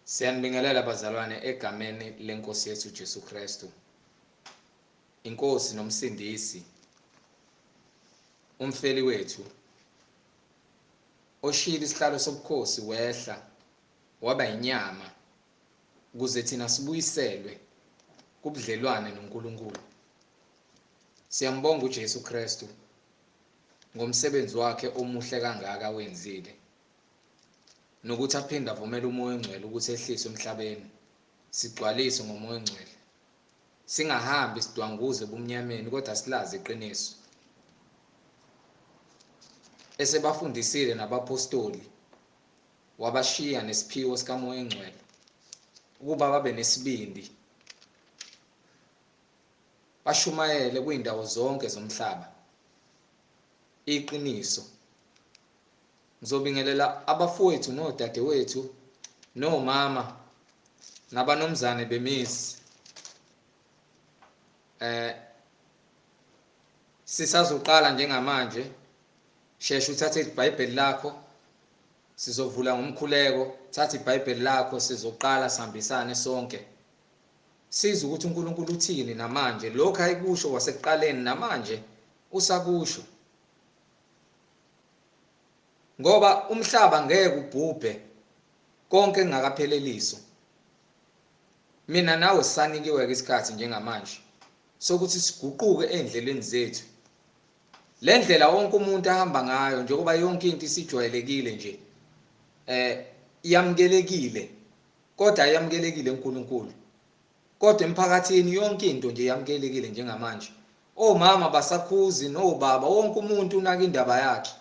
Siyanibingelela bazalwane egameni lenkosi yethu uJesu Kristu. Inkosi nomsindisi, umfeli wethu, oshila isihlalo sobukhosi wehla waba inyama ukuze thina sibuyiselwe kubudlelwane noNkulunkulu. Siyambonga uJesu Kristu ngomsebenzi wakhe omuhle kangaka wenzile, nokuthi aphinde avumele umoya engcwele ukuthi ehlise emhlabeni, sigcwaliswe ngomoya engcwele, singahambi sidwanguze ebumnyameni kodwa silazi iqiniso. Esebafundisile nabapostoli, wabashiya nesiphiwo sikamoya engcwele ukuba babe nesibindi, bashumayele kuyindawo zonke zomhlaba iqiniso. Ngizobingelela abafowethu nodadewethu nomama nabanomzane bemizi. Sisazoqala njengamanje, shesha uthathe iBhayibheli lakho, sizovula ngomkhuleko. Thatha iBhayibheli lakho, sizoqala sihambisane sonke sizwe ukuthi uNkulunkulu uthini namanje. Lokho ayikusho wasekuqaleni namanje usakusho, ngoba umhlaba ngeke ubhubhe konke kungakapheleliswa. Mina nawe sisanikiwe-ke isikhathi njengamanje sokuthi siguquke endleleni zethu. Le ndlela wonke umuntu ahamba ngayo, njengoba yonke into isijwayelekile nje, iyamukelekile, kodwa ayamukelekile uNkulunkulu. Kodwa emphakathini yonke into nje yamukelekile njengamanje. Omama basakhuzi, nobaba, wonke umuntu unaka indaba yakhe.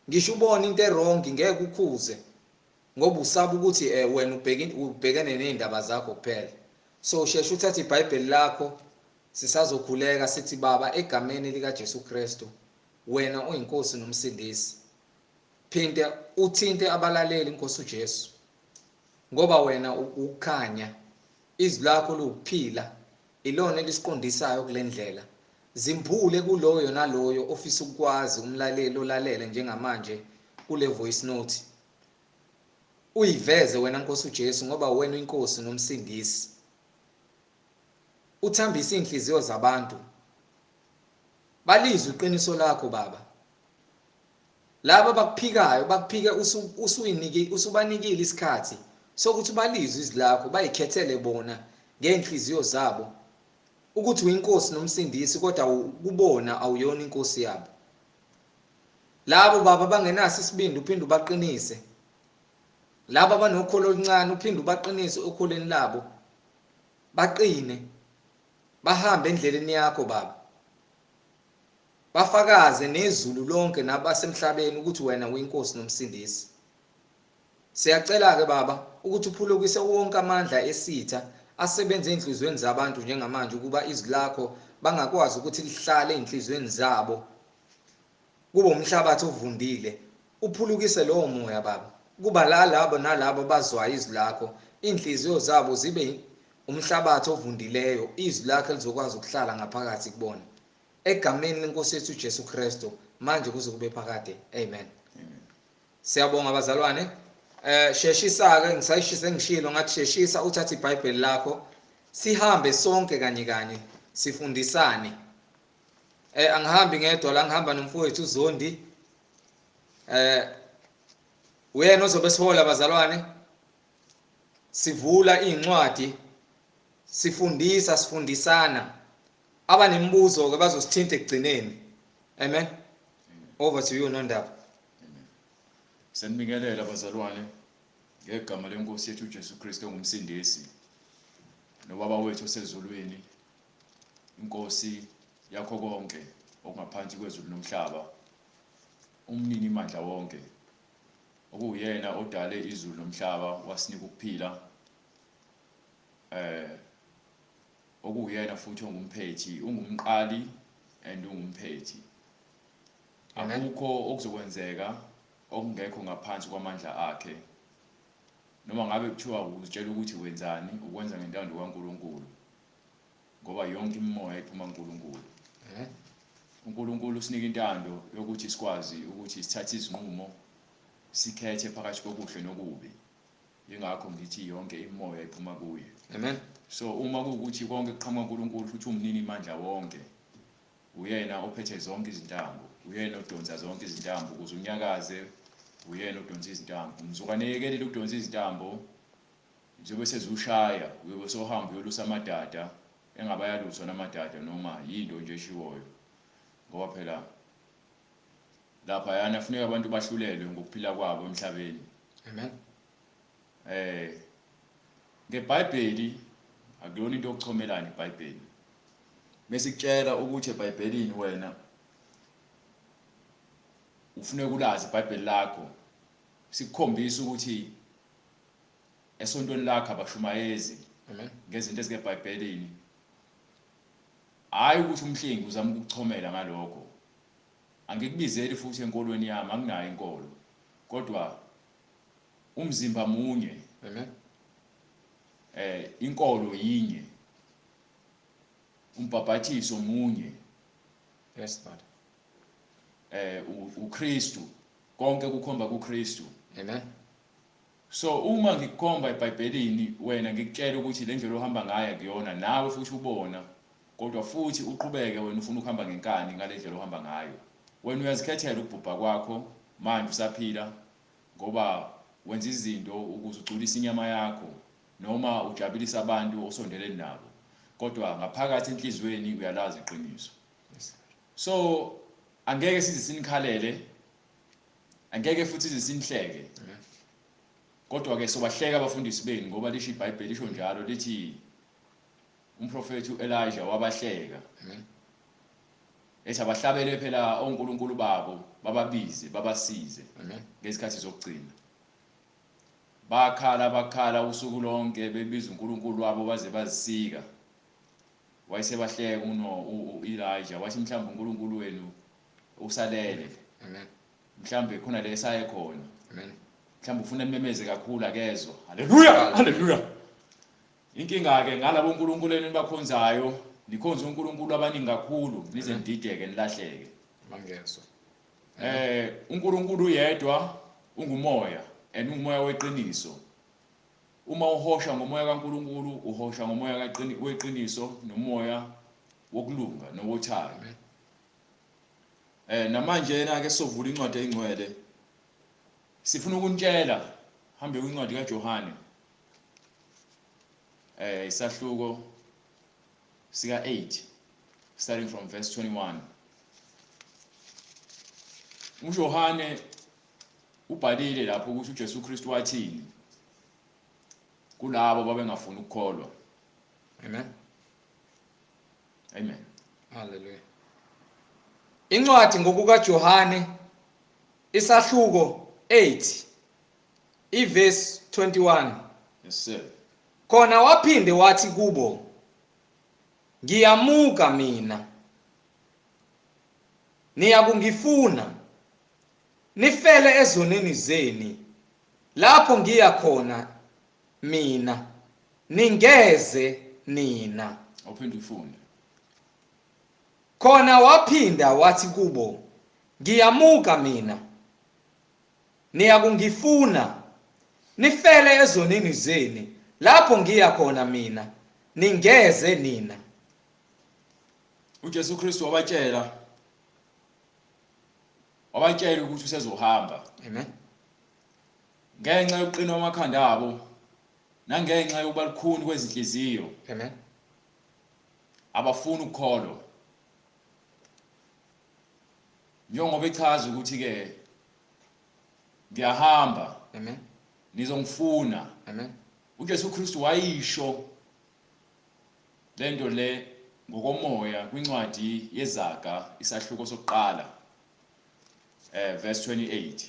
Ngisho ubona into errong ngeke ukhuze ngoba usaba ukuthi wena ubhekene nezindaba zakho kuphela. So shesha uthathe iBhayibheli lakho, sisazokhuleka sithi Baba, egameni likaJesu Kristu, wena uyinkosi nomsindisi, phinde uthinte abalaleli inkosi uJesu, ngoba wena ukukhanya, izwi lakho liwukuphila, ilona elisiqondisayo kule ndlela. Zimbule kuloyo naloyo ofisa ukwazi, umlaleli olalele njengamanje kule voice note. Uyiveze wena nkosi uJesu, ngoba wena uyinkosi nomsindisi. Uthambise inhliziyo zabantu, balizwe iqiniso lakho Baba. Laba bakuphikayo bakuphike usubanikile isikhathi sokuthi balizwe izwi lakho, bayikhethele bona ngeenhliziyo zabo ukuthi uyinkosi nomsindisi, kodwa kubona awuyona inkosi yabo. Labo Baba bangenaso isibindi, uphinde ubaqinise. Laba abanokholo oluncane, uphinde ubaqinise okholweni labo, baqine, bahambe endleleni yakho Baba. Bafakaze nezulu lonke nabasemhlabeni ukuthi wena uyinkosi nomsindisi. Siyacela-ke Baba ukuthi uphulukise wonke amandla esitha asebenza enhlizweni zabantu njengamanje, ukuba izwi lakho bangakwazi ukuthi lihlale enhlizweni zabo, kube umhlabathi ovundile. Uphulukise lowo moya Baba, kuba labo nalabo bazwayo izwi lakho, inhliziyo zabo zibe umhlabathi ovundileyo, izwi lakho lizokwazi ukuhlala ngaphakathi kubona. Egameni lenkosi yethu uJesu Kristu, manje kuze kube phakade. Amen. Siyabonga bazalwane. Sheshisa-ke, ngisayishise ngishilo ngathi sheshisa uthathe iBhayibheli lakho, sihambe sonke kanye kanye sifundisane. Angihambi ngedwa la, ngihamba nomfowethu uZondi. Uyena ozobe sihola bazalwane. Sivula incwadi, sifundisana. Abanemibuzo-ke bazosithinta ekugcineni. Amen. Over to you Nondaba. Sanibingelela bazalwane ngegama lenkosi yethu uJesu Kristu ongumsindisi, nobaba wethu osezulwini, inkosi yakho konke okungaphansi kwezulu nomhlaba, umnini imandla wonke, okuyena odale izulu nomhlaba wasinika ukuphila, okuyena futhi ongumphethi, ungumqali and ungumphethi. Akukho okuzokwenzeka okungekho ngaphansi kwamandla akhe. Noma ngabe kuthiwa uzitshela ukuthi wenzani, ukwenza ngentando kaNkulunkulu, ngoba yonke imimoya iphuma kuNkulunkulu. uNkulunkulu usinika intando yokuthi sikwazi ukuthi sithathe izinqumo, sikhethe phakathi kokuhle nokubi. ingakho ngithi yonke imimoya iphuma kuye. Amen. So uma kuwukuthi konke kuqhamuka kuNkulunkulu futhi umnini mandla wonke, uyena ophethe zonke izintambo, uyena odonsa zonke izintambo ukuze unyakaze, uyena odonsa izintambo. Mzukanekelile ukudonsa izintambo, njengoba sezushaya, uyobe sohamba uyolusa amadada, engaba yaluswa namadada noma yinto nje eshiwoyo. Ngoba phela lapha yana kufuneka abantu bahlulelwe ngokuphila kwabo emhlabeni. Amen. NgeBhayibheli akuyona into yokuchomelana iBhayibheli. Mesikutshela ukuthi eBhayibhelini wena ufuneka ulazi iBhayibheli lakho, sikukhombisa ukuthi esontweni lakho abashumayezi Amen. ngezinto ezikeBhayibhelini. Hayi ukuthi umhlengi uzama ukukuchomela ngalokho. Angikubizeli futhi enkolweni yami, anginayo inkolo. Kodwa umzimba munye. Amen. Inkolo yinye. Umbhabhathiso munye. Yes, Lord. uKristu, konke kukhomba kuKristu. Amen. So uma ngikukhomba eBhayibhelini wena ngikutshela ukuthi le ndlela ohamba ngayo akuyona, nawe futhi ubona, kodwa futhi uqhubeke wena ufuna ukuhamba ngenkani ngale ndlela ohamba ngayo. Wena uyazikhethela ukubhubha kwakho manje usaphila ngoba wenza izinto ukuze ugculise inyama yakho noma ujabulisa abantu osondelene nabo, kodwa ngaphakathi enhlizweni uyalazi iqiniso. So angeke size sinikhalele, angeke futhi size sinihleke. Kodwa ke sobahleka abafundisi benu ngoba lisho iBhayibheli lisho njalo lithi umprofeti uElijah wabahleka. Amen. Ethi abahlabele phela onkulunkulu babo bababize babasize. Amen. Ngesikhathi zokugcina. Bakhala usuku lonke bebiza uNkulunkulu wabo baze bazisika. Wayesebahleka uElijah wathi mhlawumbe uNkulunkulu wenu usalele. Amen. Mhlawumbe khona le esaye khona. Amen. Mhlawumbe ufuna memeze kakhulu akezwe. Haleluya, haleluya. Inkinga ke ngalabo uNkulunkulu enibakhonzayo, nikhonza uNkulunkulu abaningi kakhulu, nize nidideke nilahleke. Mangezwe. uNkulunkulu yedwa ungumoya, umoya weqiniso. Uma uhosha ngomoya kaNkulunkulu, uhosha ngomoya weqiniso nomoya wokulunga nowothando. Namanje na ke sovula incwadi engcwele. Sifuna ukunitshela hambe kwincwadi kaJohane. Isahluko sika 8 starting from verse 21. uJohane ubhalile lapho ukuthi uJesu Kristu wathini kulabo babengafuni ukukholwa. Amen. Amen. Hallelujah. Incwadi ngokukaJohane isahluko 8 iverse 21. Yes sir. Khona waphinde wathi kubo, ngiyamuka mina, niyakungifuna, nifele ezoneni zeni, lapho ngiya khona mina, ningeze nina. Ophinde ufunde. Khona waphinda wathi kubo, ngiyamuka mina, niyakungifuna, nifele ezoneni zeni, lapho ngiya khona mina, ningeze nina. uJesu Kristu wabatshela ukuthi usezohamba. Amen. Ngenxa yokuqina kwamakhanda abo nangenxa yokuba lukhuni kwezinhliziyo. Amen. Abafuni ukukholwa. Njengoba echaza ukuthi ke ngiyahamba. Amen. Nizongifuna. Amen. uJesu Kristu wayisho lento le ngokomoya kwincwadi yezaga isahluko sokuqala verse 28.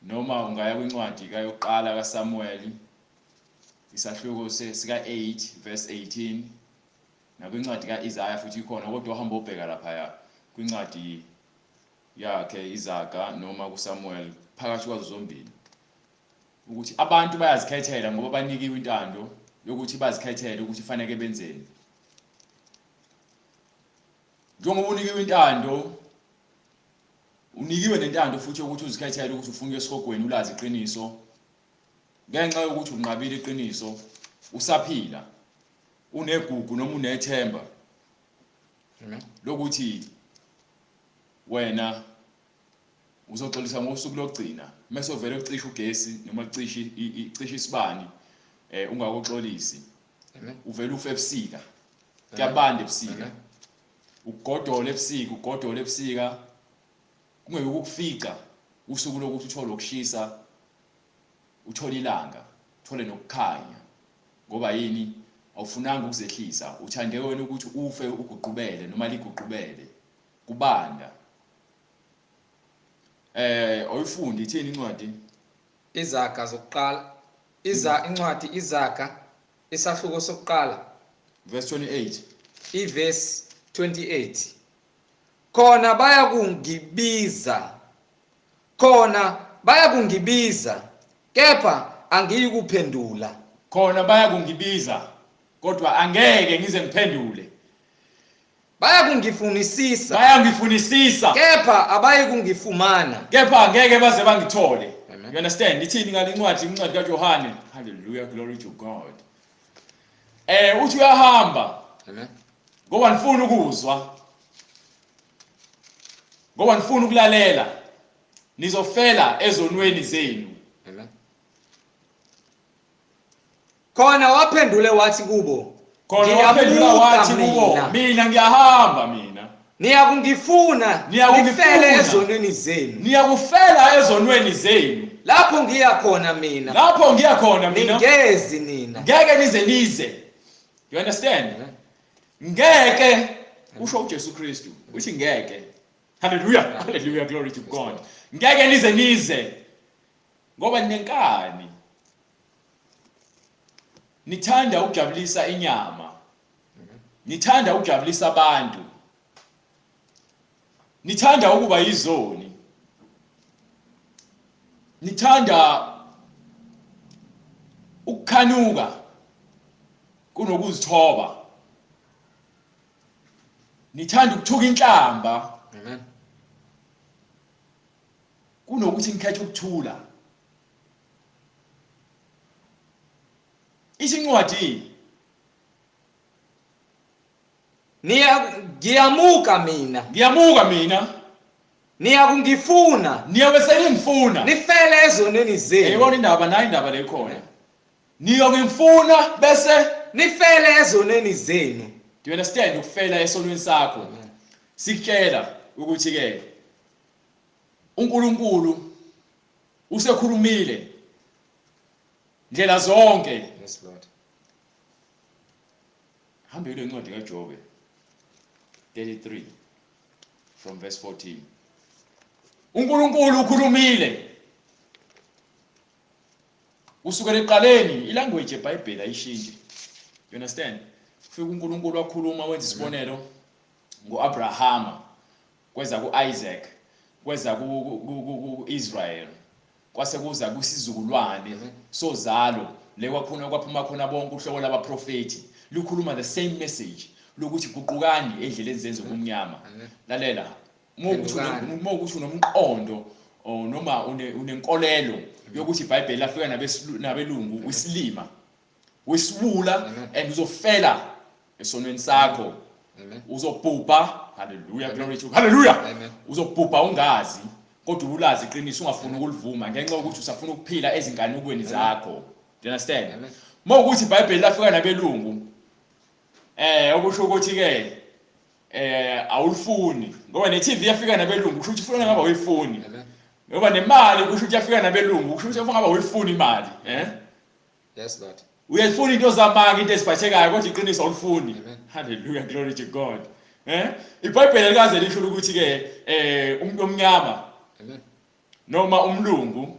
Noma ungaya kwincwadi kayokuqala kaSamuel isahluko sika 8 verse 18, nakwincwadi kaIsaiah futhi ikhona, kodwa uhamba obheka lapha kwincwadi yakhe izaga noma kuSamuel, phakathi kwazo zombili, ukuthi abantu bayazikhethela ngoba banikiwe intando yokuthi bazikhethele ukuthi fanele benzeni. Njengoba unikiwe intando unikiwe nentando futhi ukuthi uzikhethele ukuthi ufuna esihogweni ulazi iqiniso ngenxa yokuthi unqabile iqiniso usaphila unegugu noma unethemba lokuthi wena uzoxolisa ngosuku lokugcina mase uvele ucisha ugesi noma ucisha isibani ungakoxolisi uvela ufe ebusika kuyabanda ebusika ugodole ebusika kungeke ukufica usuku lokuthi uthole ukushisa uthola ilanga uthole nokukhanya ngoba yini awufunanga ukuzehlisa uthande wena ukuthi ufe uguqubele noma liguqubele kubanda awuyifundi ithini incwadi Izaga zokuqala incwadi Izaga isahluko sokuqala verse 28 iverse 28 khona bayakungibiza kepha angiyikuphendula khona bayakungibiza kodwa angeke ngize ngiphendule bayangifunisisa kepha abayikungifumana kepha angeke baze bangithole. You understand? Ithini ngalincwadi kaJohane. Hallelujah, glory to God. Uthi uyahamba. Amen. Ngoba ngifuna ukuzwa. Ngoba ngifuna ukulalela. Nizofela ezonweni zenu. Amen. Khona waphendule wathi kubo. Mina ngiyahamba mina. Niyakungifuna nifele ezonweni zenu. Niyakufela ezonweni zenu. Lapho ngiya khona mina. Ningezi nina. Ngeke nize. You understand? Ngeke usho uJesu Kristu. Uthi ngeke. Hallelujah. Hallelujah, glory to God. Ngeke nize. Ngoba ninenkani. Nithanda ukujabulisa inyama. Nithanda ukujabulisa abantu. Nithanda ukuba yizoni. Nithanda ukukhanuka kunokuzithoba. Nithanda ukuthuka inhlamba. Amen. Kunokuthi ngikhethe ukuthula. Isincwadi ngiyamuka mina. Niyakungifuna. Niyawesengifuna. Nifele ezonweni zenu. Yibona indaba le khona. Niyongifuna bese nifele ezonweni zenu. Do you understand? Ukufela esonweni sakho. Sikutshela ukuthi ke uNkulunkulu usekhulumile ndlela zonke. Yes Lord. Hambe kule ncwadi kaJobe 33 from verse 14. uNkulunkulu ukhulumile usukela eqaleni ilanguage eBhayibheli ayishintshe. You understand? Ufika uNkulunkulu wakhuluma wenza isibonelo ngoAbrahama, kweza kuIsaac, kweza kuIsrael, kwase kuza kusizukulwane sozalo le kwaphuma khona bonke uhlobo labaprofeti lukhuluma the same message lokuthi guqukani endleleni zenzo kumnyama. Lalela ukuthi unomqondo noma unenkolelo yokuthi iBhayibheli lafika nabelungu usilima wisibula and uzofela esonweni sakho. Uzobhubha. Hallelujah, glory to God. Hallelujah. Uzobhubha ungazi kodwa ulazi iqiniso ungafuni ukulivuma ngenxa ukuthi usafuna ukuphila ezinganukweni zakho. Do you understand? Mawukuthi iBhayibheli lafika nabelungu okusho ukuthi ke awulifuni ngoba neTV yafika nabelungu kusho ukuthi ufuna ngaba uyifuni. Ngoba nemali kusho ukuthi yafika nabelungu kusho ukuthi ufuna ngaba uyifuni imali. Yes Lord. Uyafuna into zamanga into eziphathekayo kodwa iqiniso awulifuni. Hallelujah, glory to God. iBhayibheli likaze lisho ukuthi ke umuntu omnyama noma umlungu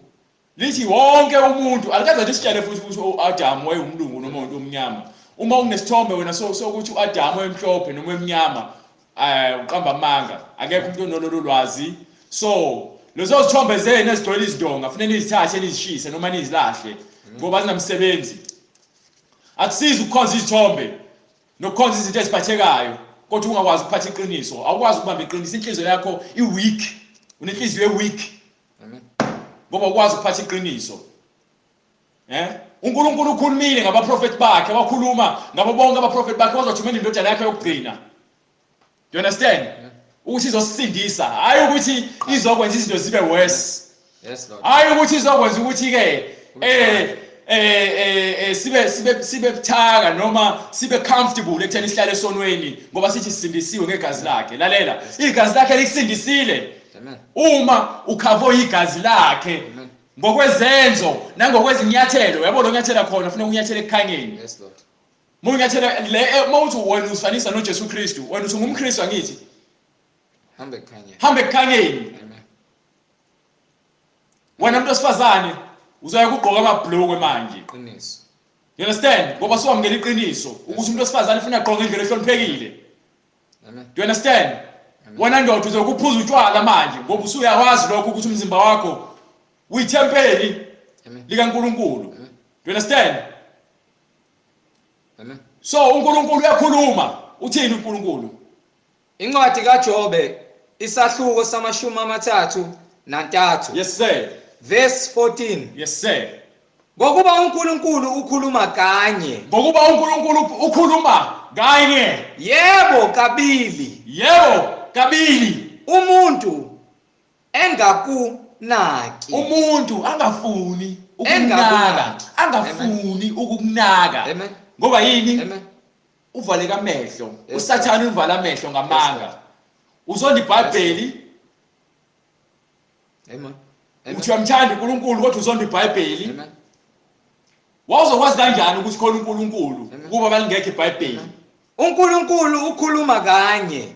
lithi wonke umuntu alikaze lisitshele futhi ukuthi uAdam wayeyumlungu noma umuntu omnyama. Uma unesithombe wena sokuthi uAdam wayemhlophe noma emnyama uqamba amanga akekho umuntu onololo lwazi. So lezo zithombe zenu ezigcwele izidonga kufanele nizithathe nizishise noma nizilahle ngoba zinamsebenzi. Akusizi ukukhonza izithombe nokukhonza izinto eziphathekayo kodwa ungakwazi ukuphatha iqiniso. Awukwazi ukubamba iqiniso, inhliziyo yakho iweak. unenhliziyo weak Amen. ngoba ukwazi ukuphatha iqiniso. uNkulunkulu ukhulumile ngabaprofeti bakhe, wakhuluma ngabo bonke abaprofeti bakhe wazothumela indodana yakhe yokugcina. You understand? Ukuthi izosindisa, hayi ukuthi izokwenza izinto zibe worse. Yes, Lord. Hayi ukuthi izokwenza ukuthi ke sibe buthaka noma sibe comfortable ekutheni isihlale esonweni ngoba sithi sisindisiwe ngegazi lakhe. Lalela, igazi lakhe likusindisile. Amen. Uma ukhavo igazi lakhe ngokwezenzo nangokwezinyathelo, yabo lo nyathela khona ufuna unyathele ekukhanyeni. Yes, Lord. Munyathela le mawuthi wena usifanisa noJesu Kristu, wena uthi ngumKristu angithi Hambe ekhanya. hambe ekukhanyeni. Amen. Wena umuntu osifazane uzoya kugqoka amabhlokwe manje. Iqiniso. You understand? Ngoba siwamukela iqiniso ukuthi umuntu osifazane ufuna ugqoka indlela ehloniphekile. Amen. Do you understand? Wena ndoda uzokuphuza utshwala manje ngoba usuyawazi lokho ukuthi umzimba wakho uyithempeli likaNkulunkulu. Do you understand? Amen. So uNkulunkulu uyakhuluma. Uthini uNkulunkulu? Incwadi kaJobe isahluko sama-33. Yes sir. Verse 14. Yes sir. Ngokuba uNkulunkulu ukhuluma kanye. Ngokuba uNkulunkulu ukhuluma kanye. Yebo kabili. Yebo kabili. Umuntu engakunaki. Umuntu angafuni ukukunaka, angafuni ukukunaka. Amen. Ngoba yini? Amen. Uvaleka amehlo. uSathane uvala amehlo ngamanga. Uzonda iBhayibheli. Amen. Uthi uyamthanda uNkulunkulu kodwa uzonda iBhayibheli. Amen. Wawuzokwazi kanjani ukuthi khona uNkulunkulu kuba balingekho iBhayibheli? uNkulunkulu ukhuluma kanye.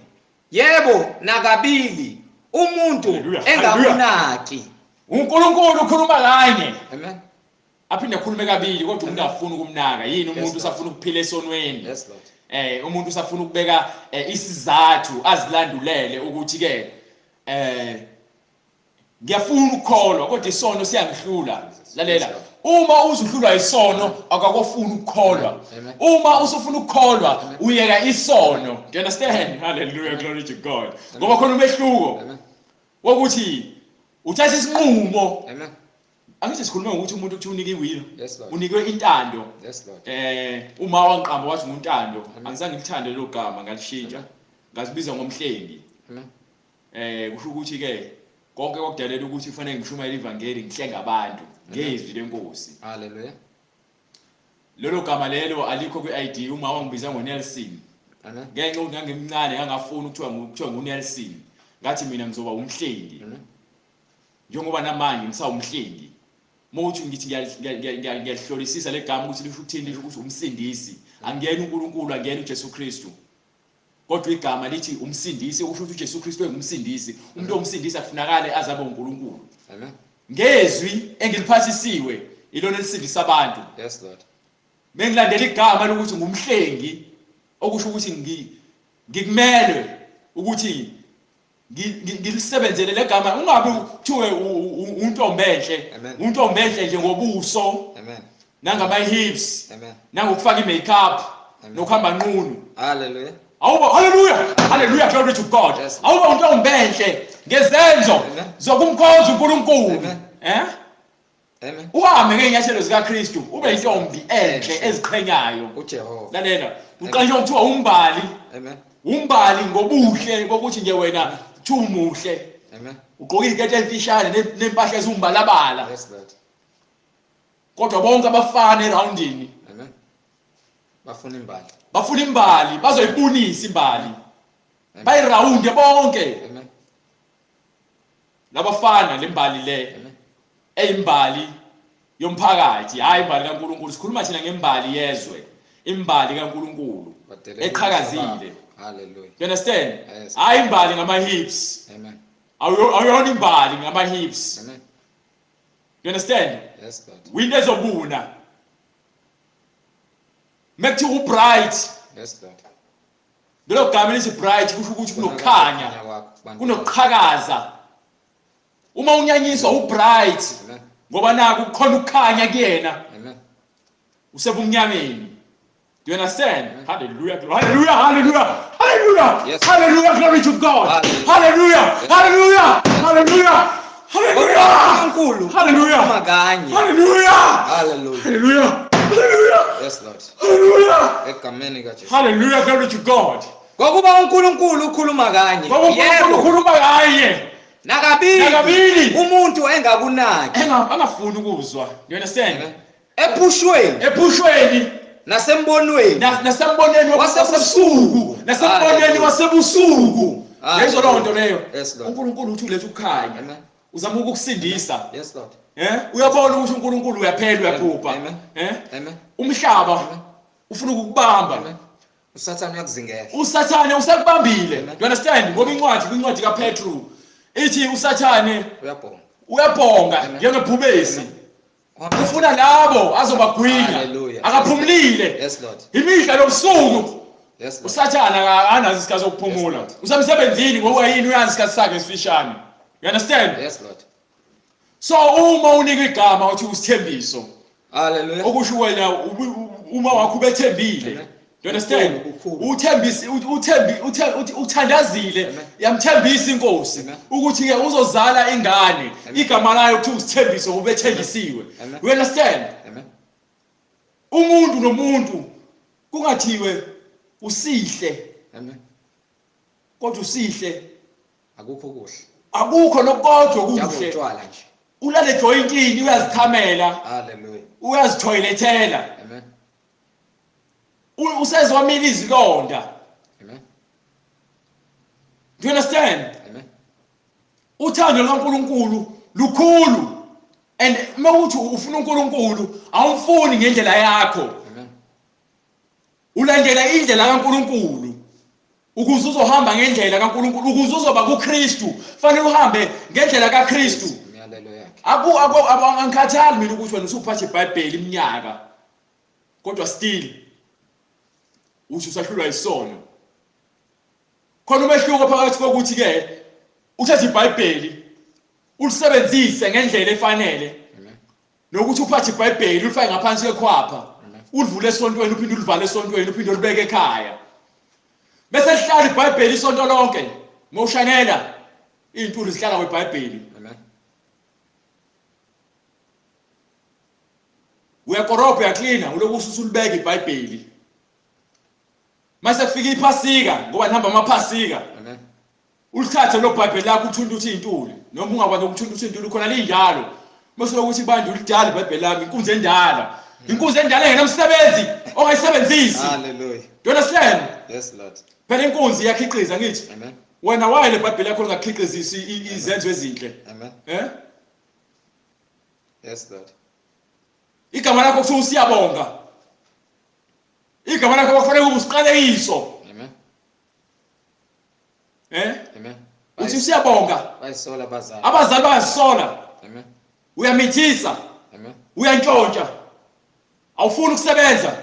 Yebo nakabili. Umuntu engakunaki. uNkulunkulu ukhuluma kanye. Amen. Aphinde akhulume kabili kodwa umuntu afuna ukumnaka. Yini umuntu usafuna ukuphila esonweni? Yes, Lord. Umuntu usafuna ukubeka isizathu azilandulele ukuthi ke ngiyafuna ukukholwa kodwa isono siyangihlula. Lalela, uma uzuhlulwa isono akakofuna ukukholwa. Uma usufuna ukukholwa uyeka isono. Do you understand? Hallelujah, glory to God. Ngoba khona umehluko wokuthi uthatha isinqumo. Amen. Angithi sikhuluma ngokuthi umuntu uthi unike iwilo. Yes, Lord. Unikwe intando. Yes, Lord. Uma wangiqamba wathi nguntando, angizange ngithande lo gama ngalishintsha. Ngazibiza ngomhlengi. Amen. Kusho ukuthi ke konke okudalela ukuthi kufanele ngishumayele ivangeli ngihlenga abantu ngezwi lenkosi. Hallelujah. Lelo gama lelo alikho kwi-ID uma wangibiza ngoNelson. Amen. Ngenxa ukuthi ngangimncane ngangafuna ukuthiwa nguNelson. Ngathi mina ngizoba umhlengi. Njengoba namanje ngisawumhlengi. Mawuthi ngithi ngiyahlolisisa legama ukuthi lisho ukuthini, lisho ukuthi umsindisi. Angiyena uNkulunkulu, angiyena uJesu Kristu. Kodwa igama lithi umsindisi, usho ukuthi uJesu Kristu engumsindisi. Umuntu omsindisi akufunakala azabe uNkulunkulu. Amen. Ngezwi engiliphathisiwe ilona elisindisa abantu. Yes, Lord. Bengilandela igama lokuthi ngumhlengi, okusho ukuthi ngikumelwe ukuthi ngilisebenzele legama. Ungabe uthiwe untombenhle, untombenhle nje ngobuso. Amen. Nangama hips. Amen. Nangokufaka imakeup nokuhamba nqunu. Hallelujah. Awuba hallelujah, hallelujah, glory to God. Awuba untombenhle ngezenzo zokumkhonza uNkulunkulu. Amen. Uhambe ngeenyathelo zikaKristu ube intombi enhle eziqhenyayo uJehova. Lalela, uqanje ukuthiwa umbali. Amen. Umbali ngobuhle bokuthi nje wena thi umuhle. Amen. Ugqoka iziketi ezifishane nempahla ezumbalabala. Yes, Lord. Kodwa bonke abafana eroundini. Amen. Bafuna imbali. Bafuna imbali, bazoyibunisa imbali. Bayirawunde bonke. Amen. Labafana lembali le. Amen. Eyimbali yomphakathi, hayi imbali kaNkulunkulu. Sikhuluma thina ngembali yezwe, imbali kaNkulunkulu eqhakazile. Hallelujah. You understand? Yes. Hayi imbali ngama hips. Amen. Awuyona imbali ngama hips. Amen. You understand? Yes, Lord. Winto ezobuna. Mekuthi ubright. Yes, Lord. Lelo gama lithi bright kusho ukuthi kunokukhanya, kunokuqhakaza. Uma unyanyiswa ubright, ngoba naku kukhona ukukhanya kuyena. Amen. Usebumnyameni. Do you understand? Hallelujah. Hallelujah. Hallelujah. Hallelujah. Yes. Hallelujah. Glory to God. Hallelujah. Hallelujah. Hallelujah. Hallelujah. uNkulunkulu Hallelujah. makanye. Hallelujah. Hallelujah. Hallelujah. Hallelujah. Yes Lord. Hallelujah. Egameni kaJesu. Hallelujah. Glory to God. Ngokuba uNkulunkulu ukhuluma kanye. Ngoba ukhuluma kanye. Nakabili umuntu engakunaki. Angafuni ukuzwa. You understand? Epushweni nasembonweni wasebusuku. Nasembonweni wasebusuku. Lezo lonto leyo. Yes Lord. uNkulunkulu uthi ulethe ukukhanya. Amen. Uzama ukukusindisa. Yes Lord. Uyabona ukuthi uNkulunkulu uyaphela uyaphupha. Amen. Umhlaba ufuna ukukubamba. uSathane uyakuzingela. Usathane usakubambile. You understand? Ngoba incwadi kaPetru ithi uSathane uyabhonga njengebhubesi. Ufuna labo azobagwinya. Akaphumulile. Yes Lord. Imihla nobusuku. Yes Lord. uSathane anazi isikhathi sokuphumula. Usamsebenzini ngoba yini uyazi isikhathi sakhe esifishane. You understand? Yes Lord. So uma unika igama uthi usithembiso. Hallelujah. Okusho wena uma wakho ubethembile. You understand? Uthembisi uthandazile yamthembisa inkosi ukuthi ke uzozala ingane igama layo ukuthi usithembiso ubethembisiwe. You understand? Amen. Umuntu nomuntu kungathiwe usihle. Amen. Kodwa usihle akukho kuhle. Akukho nokodwa kuhle. Yabutshwala nje. Ulale jointini uyazithamela. Hallelujah. Uyazithoyilethela. Amen. Usezwamile izilonda. Amen. Do you understand? Amen. Uthando kaNkulunkulu lukhulu. And mawuthi ufuna uNkulunkulu awumfuni ngendlela yakho. Amen. Ulandela indlela kaNkulunkulu. Ukuze uzohamba ngendlela kaNkulunkulu, ukuze uzoba kuKristu, fanele uhambe ngendlela kaKristu. Imiyalelo yakhe. Angikhathali mina ukuthi wena usuphathe iBhayibheli iminyaka. Kodwa still uthi usahlulwa isono. Khona umehluko phakathi kokuthi ke uthathe iBhayibheli ulisebenzise ngendlela efanele. Amen. Nokuthi uphathe iBhayibheli ulifake ngaphansi kwekhwapha. Ulivule esontweni uphinde ulivale esontweni uphinde ulibeke ekhaya. Bese lihlala iBhayibheli isonto lonke. Mawushanela iintuli zihlala kweBhayibheli. Amen. Uyakorobha uyaklina uloku usulibeka iBhayibheli. Mase kufika iphasika ngoba nihamba amaphasika. Amen. Ulithathe lo Bhayibheli lakho uthunta uthi intuli. Noma ungakwazi ukuthunta uthi intuli khona linjalo. Mase ukuthi bantu ulidala iBhayibheli lami inkunzi endala. Inkunzi endala engenamsebenzi ongayisebenzisi. Hallelujah. Do you understand? Yes Lord. Phela inkunzi iyakhiqiza ngithi. Amen. Wena wayele iBhayibheli lakho ngakhiqizisa izenzo ezinhle. Amen. Yes Lord. Igama lakho kuthi usiyabonga. Igama lakho kufanele kube usiqalekiso. Amen. Amen. Uthi usiyabonga. Bayisola abazali. Abazali bayazisola. Amen. Uyamithisa. Amen. Uyantshontsha. Awufuni ukusebenza.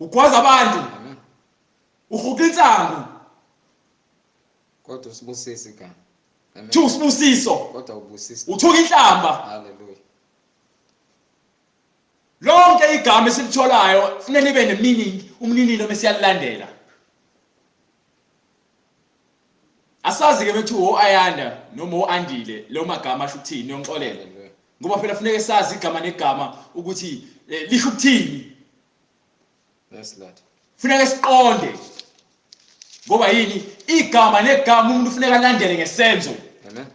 Ugwaza abantu. Amen. Uhuqa insangu. Kodwa usibusise igama. Amen. Thi usibusiso. Kodwa ubusise. Uthuka inhlamba. Hallelujah. Lonke igama esilitholayo kufanele libe ne-meaning, umninilo mesiyalilandela. Asazi ke bethu oAyanda noma oAndile lo magama asho ukuthini yonxolelo. Ngoba phela kufanele sazi igama negama ukuthi lisho ukuthini. Yes Lord. Kufanele siqonde. Ngoba yini igama negama umuntu ufanele alandele ngesenzo. Amen.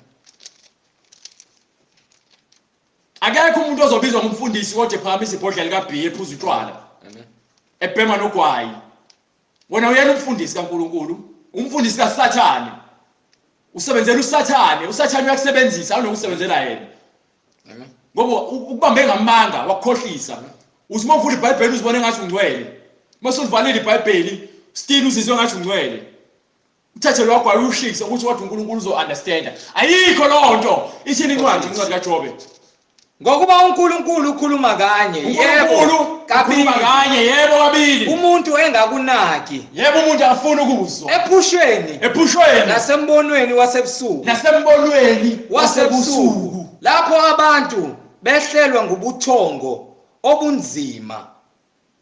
Akekho umuntu ozobizwa ngumfundisi kodwa ephakamisa ibhodlela likaBhiya ephuza utshwala. Amen. Ebhema nogwayi. Wena uyena umfundisi kaNkulunkulu, umfundisi kaSathane. Usebenzela uSathane, uSathane uyakusebenzisa awunokusebenzela yena. Amen. Ngoba ukubambe ngamanga wakukhohlisa. Uthi uma uvula iBhayibheli uzibone ngathi ungcwele. Mase ulivalile iBhayibheli, still uzizwe ngathi ungcwele. Uthathe lokho ayushikise ukuthi wathi uNkulunkulu uzo-understand. Ayikho lonto. Ithini incwadi kaJobe? Ngokuba uNkulunkulu ukhuluma kanye. Yebo, kakhuluma kanye, yebo kabili. Umuntu engakunaki. Yebo umuntu afuna ukuzwa. Epushweni nasembonweni wasebusuku. Wasebusuku. Lapho abantu behlelwa ngubuthongo obunzima.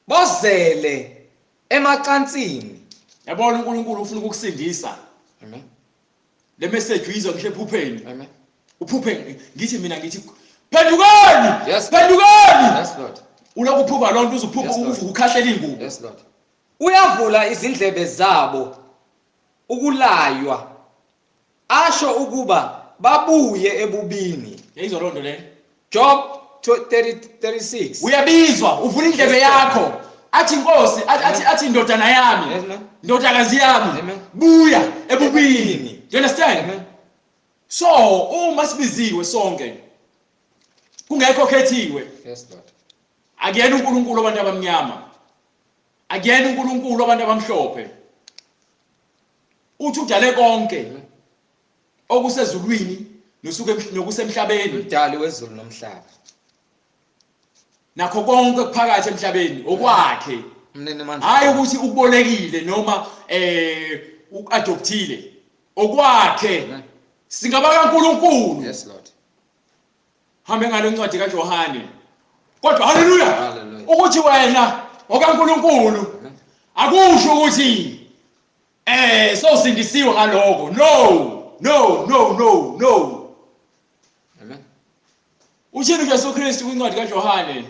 Bozele emacansini. Yabona uNkulunkulu ufuna ukukusindisa. Amen. le message uyizwa ngisho ephupheni. Amen. Uphuphe ngithi mina ngithi phendukani. Yes, Phendukani. Yes, Lord. Ulokuphupha lonke uzuphupha Yes, Lord. uvuka ukhahlela ingubo. Yes, Lord. Uyavula izindlebe zabo ukulaywa. Asho ukuba babuye ebubini. Yayizwa lonto le. Job 30:36. Uyabizwa uvula indlebe yakho. Athi inkosi athi indodana yami. Yes, ma'am. Ndodakazi yami. Amen. Buya ebubini. Do you understand? Amen. So, uma sibiziwe sonke kungekho khethiwe. Yes, Lord. Akuyena uNkulunkulu abantu abamnyama. Akuyena uNkulunkulu abantu abamhlophe. Uthi udale konke okusezulwini nokusemhlabeni. Umdali wezulu nomhlaba. Nakho konke okuphakathi emhlabeni okwakhe. Umnene manje. Hayi ukuthi ukubolekile noma uadoptile. Okwakhe. Singaba kaNkulunkulu. Yes, Lord. Hambe ngale ncwadi kaJohane. Kodwa haleluya. Hallelujah. Ukuthi wena okaNkulunkulu akusho ukuthi sosindisiwe ngaloko. No. Amen. Uthini uJesu Kristu kwincwadi kaJohane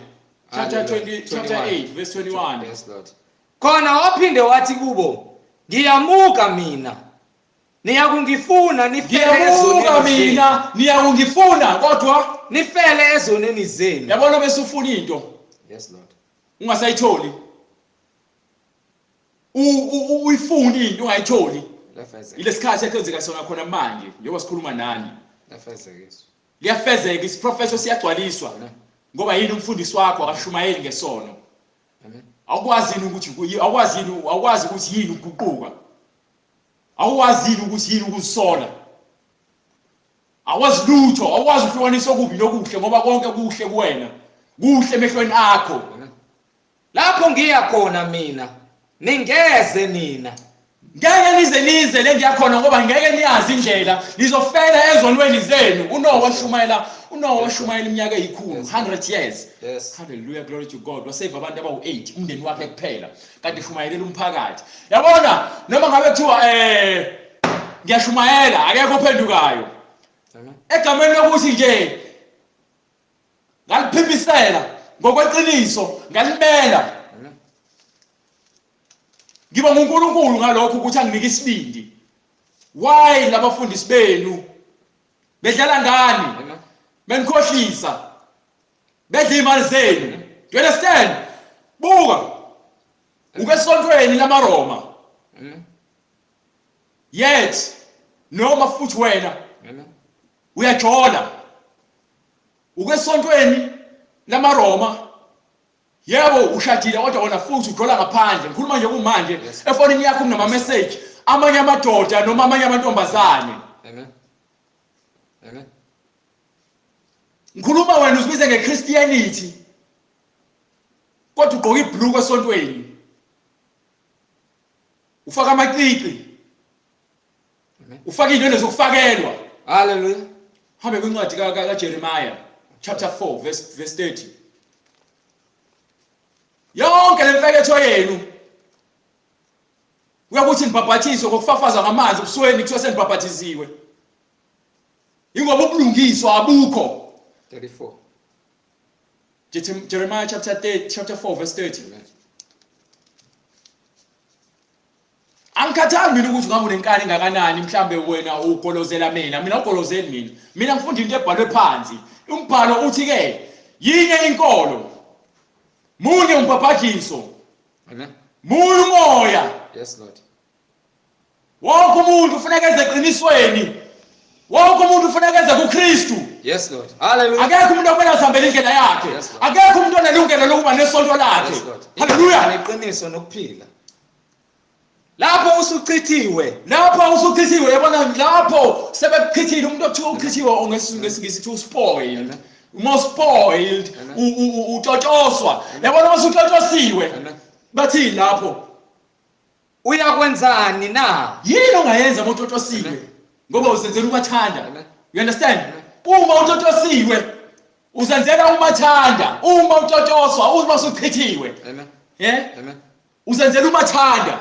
chapter Hallelujah. 20 chapter 8 verse 21. Yes, Lord. Khona waphinde wathi kubo, ngiyamuka mina. Niyakungifuna nifele Ngiyamuka ezoneni mina, niyakungifuna kodwa nifele ezoneni zenu. yabona bese ufuna into Yes, Lord. ungasayitholi. Uyifuna into ungayitholi. Lafezeke. Ilesikhathi ekwenzeka sona khona manje njengoba sikhuluma nani. Lafezekiswa. Liyafezeka isiprofeso siyagcwaliswa. Ngoba yini umfundisi wakho akashumayeli ngesono. Amen. Awukwazi ukuthi awukwazi ukuthi yini ukuguquka. Awukwazi ukuthi yini ukuzisola. Awazi lutho, awukwazi ukuhlukanisa okubi nokuhle ngoba konke kuhle kuwena. Kuhle emehlweni akho. Lapho ngiya khona mina, ningeze nina. Ngeke nize le ngiyakhona ngoba ngeke niyazi indlela nizofela ezonweni zenu. Unowa washumayela iminyaka eyikhulu 100 years. Yes. Hallelujah, glory to God. Wasave abantu abawu8 umndeni wakhe kuphela. Kanti shumayelela umphakathi. Yabona noma ngabe kuthiwa ngiyashumayela akekho ophendukayo. Amen. Egameni lokuthi nje ngaliphiphisela ngokweqiniso ngalimela. Amen. Ngiba uNkulunkulu ngalokho ukuthi anginike isibindi. Why labafundisi benu bedlala ngani? Amen. Benikhohlisa. Bedla imali zenu. Do you understand? Buka. Ukesontweni lamaRoma. Amen. Yet noma futhi wena Amen. uyajola. Ukesontweni lamaRoma. Yebo ushadile kodwa wona futhi ujola ngaphandle. Ngikhuluma nje kumanje efonini yakho kunama message amanye amadoda noma amanye amantombazane. Amen. Amen. Ngikhuluma wena uzibize ngeChristianity. Kodwa ugqoka ibhlue esontweni. Ufaka amaqiqi. Amen. Ufaka into zokufakelwa. Hallelujah. Hambe kwincwadi kaJeremiah chapter 4 verse 30. Yonke lemfeketho yenu uyakuthi nibhabhathiswe ngokufafaza ngamanzi ubusweni kuthiwa senibhabhathiziwe. Ingoba ubulungiswa abukho. 34. Jeremiah chapter 4 verse 30. Angikhathali mina ukuthi ngabe unenkani engakanani mhlambe wena ugolozela mina ugolozeli mina. Mina ngifunda into ebhalwe phansi. Umbhalo uthi ke yinye inkolo. Munye umbhabhathiso. Amen. Munye umoya. Yes, Lord. Wonke umuntu ufuneka eze eqinisweni. Wonke umuntu ufuneka eze kuKristu. Yes, Lord. Hallelujah. Akekho umuntu okumele azihambele indlela yakhe. Yes, Lord. Akekho umuntu onelungelo lokuba nesonto lakhe. Yes, Lord. Hallelujah. Neqiniso nokuphila. Lapho usuchithiwe, yabona lapho sebekuchithile umuntu othiwa uchithiwe ngesingisi uspoiled. Most spoiled, utotoswa. Yabona masutotosiwe. Bathi lapho uyakwenzani na? yini ongayenza uma utotosiwe? Ngoba usenzela umathanda. You understand? Uma utotosiwe uzenzela umathanda. Uma utotoswa uma usuchithiwe. Amen. Yeah? Amen. Uzenzela umathanda.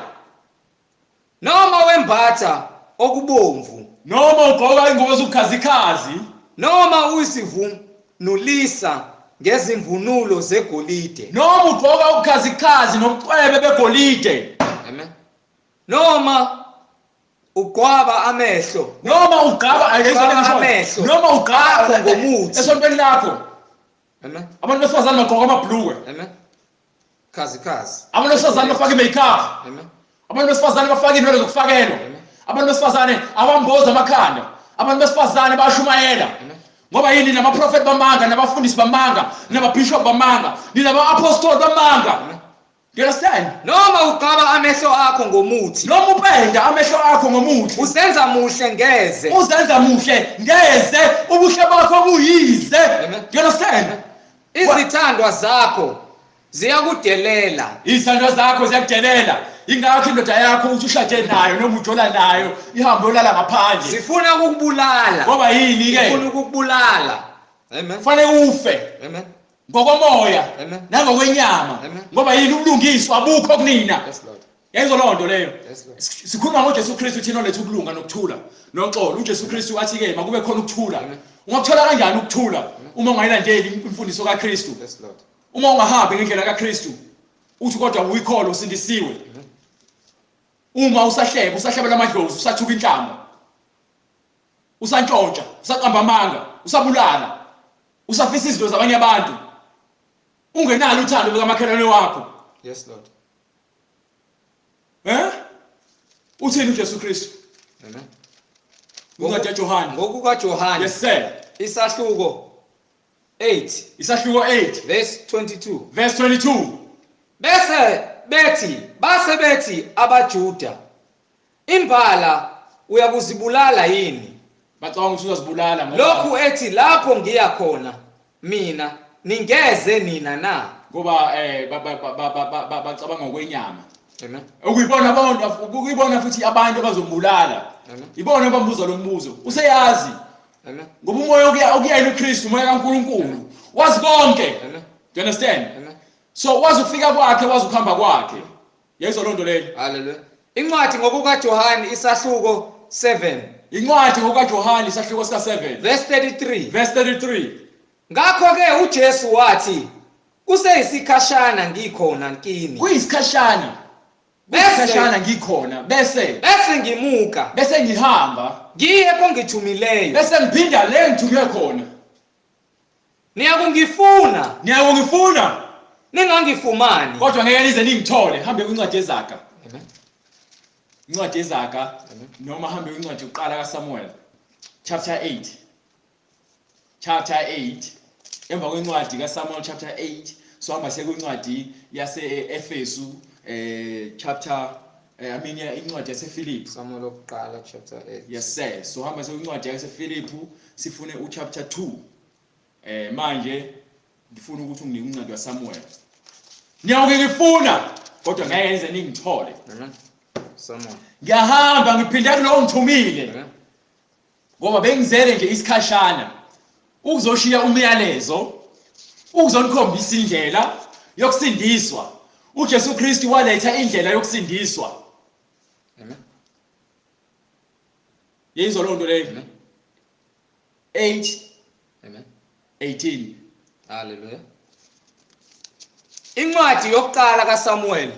Noma wembatha okubomvu noma ugqoka ingubo zobukhazikhazi noma uzivunulisa ngezimvunulo zegolide noma ugqoka ubukhazikhazi nobucwebe begolide amen noma ugwaba amehlo noma ugqaba amehlo noma ugqaba ngomuthi esontweni lakho amen abantu besifazane bagqoka amabhlukwe amen khazikhazi abantu besifazane bafaka i-makeup amen abantu besifazane bafaka inwele zokufakelwa abantu besifazane abamboza amakhanda abantu besifazane bashumayela ngoba yini namaprofeti bamanga nabafundisi bamanga nababishop bamanga nilama-apostoli bamanga you understand noma ugqaba amehlo akho ngomuthi noma upenda amehlo akho ngomuthi uzenza muhle ngeze ubuhle bakho buyize you understand izithandwa zakho ziyakudelela izithandwa zakho ziyakudelela ingakho indoda yakho uthi ushade nayo noma ujola nayo ihambe yolala ngaphandle sifuna ukukubulala ngoba yini ke sifuna ukukubulala amen kufanele ufe amen ngokomoya amen nangokwenyama ngoba yini ubulungiswa abukho kunina yes lord yenzo loo nto leyo yes lord sikhuluma ngoJesu Kristu thina lethu ukulunga nokuthula noxolo uJesu Kristu wathi ke makube khona ukuthula ungakuthola kanjani ukuthula uma ungayilandeli imfundiso kaKristu yes lord uma ungahambi ngendlela kaKristu uthi kodwa uyikholo usindisiwe uma usahlebela amadlozi usathuka inhlamba usantshontsha usaqamba amanga usabulala usafisa izinto zabanye abantu ungenalo uthando likamakhelwane wakho yes lord uthini uJesu Kristu amen uncwadi kaJohane ngokukaJohane yes sir isahluko 8 verse 22 base bethi abaJuda imbala uyakuzibulala yini bacabanga ukuthi uzazibulala lokhu ethi lapho ngiya khona mina ningeze nina na ngoba bacabanga ngokwenyama amen ukuyibona futhi abantu abazombulala ibona bambuza lo mbuzo useyazi amen ngoba umoya okuyena uKristu umoya kaNkuluNkulu wazi konke amen do you understand amen so wazi ukufika kwakhe wazi ukuhamba kwakhe yezwa loo nto leyo haleluya incwadi ngokukaJohane isahluko 7 incwadi ngokukaJohane isahluko sika7 verse 33 ngakho ke uJesu wathi kuseyisikhashana ngikhona kini kuyisikhashana ngikhona bese ngimuka bese ngihamba ngiye kongithumileyo bese ngiphinda le ngithume khona niyakungifuna ningangifumani kodwa ngeke nize ningithole hambe kwincwadi yezaga incwadi yezaga noma hambe kwincwadi yokuqala kaSamuel chapter 8 emva kwencwadi kaSamuel chapter 8 so hamba sekwincwadi yase-Efesu chapter incwadi yaseFilipi Samuel okuqala chapter 8 yes sir so hamba sekwincwadi yaseFilipi sifune uchapter 2 manje ngifuna ukuthi unginike incwadi yaSamuel ngiyakungifuna kodwa ngeke nize ningithole Samuel ngiyahamba ngiphinda kulo ngithumile ngoba bengizele nje isikhashana ukuzoshiya umyalezo ukuzonikhombisa indlela yokusindiswa uJesu Kristu waletha indlela yokusindiswa amen yezwa loo nto leyo 8:18 haleluya incwadi yokuqala kaSamuel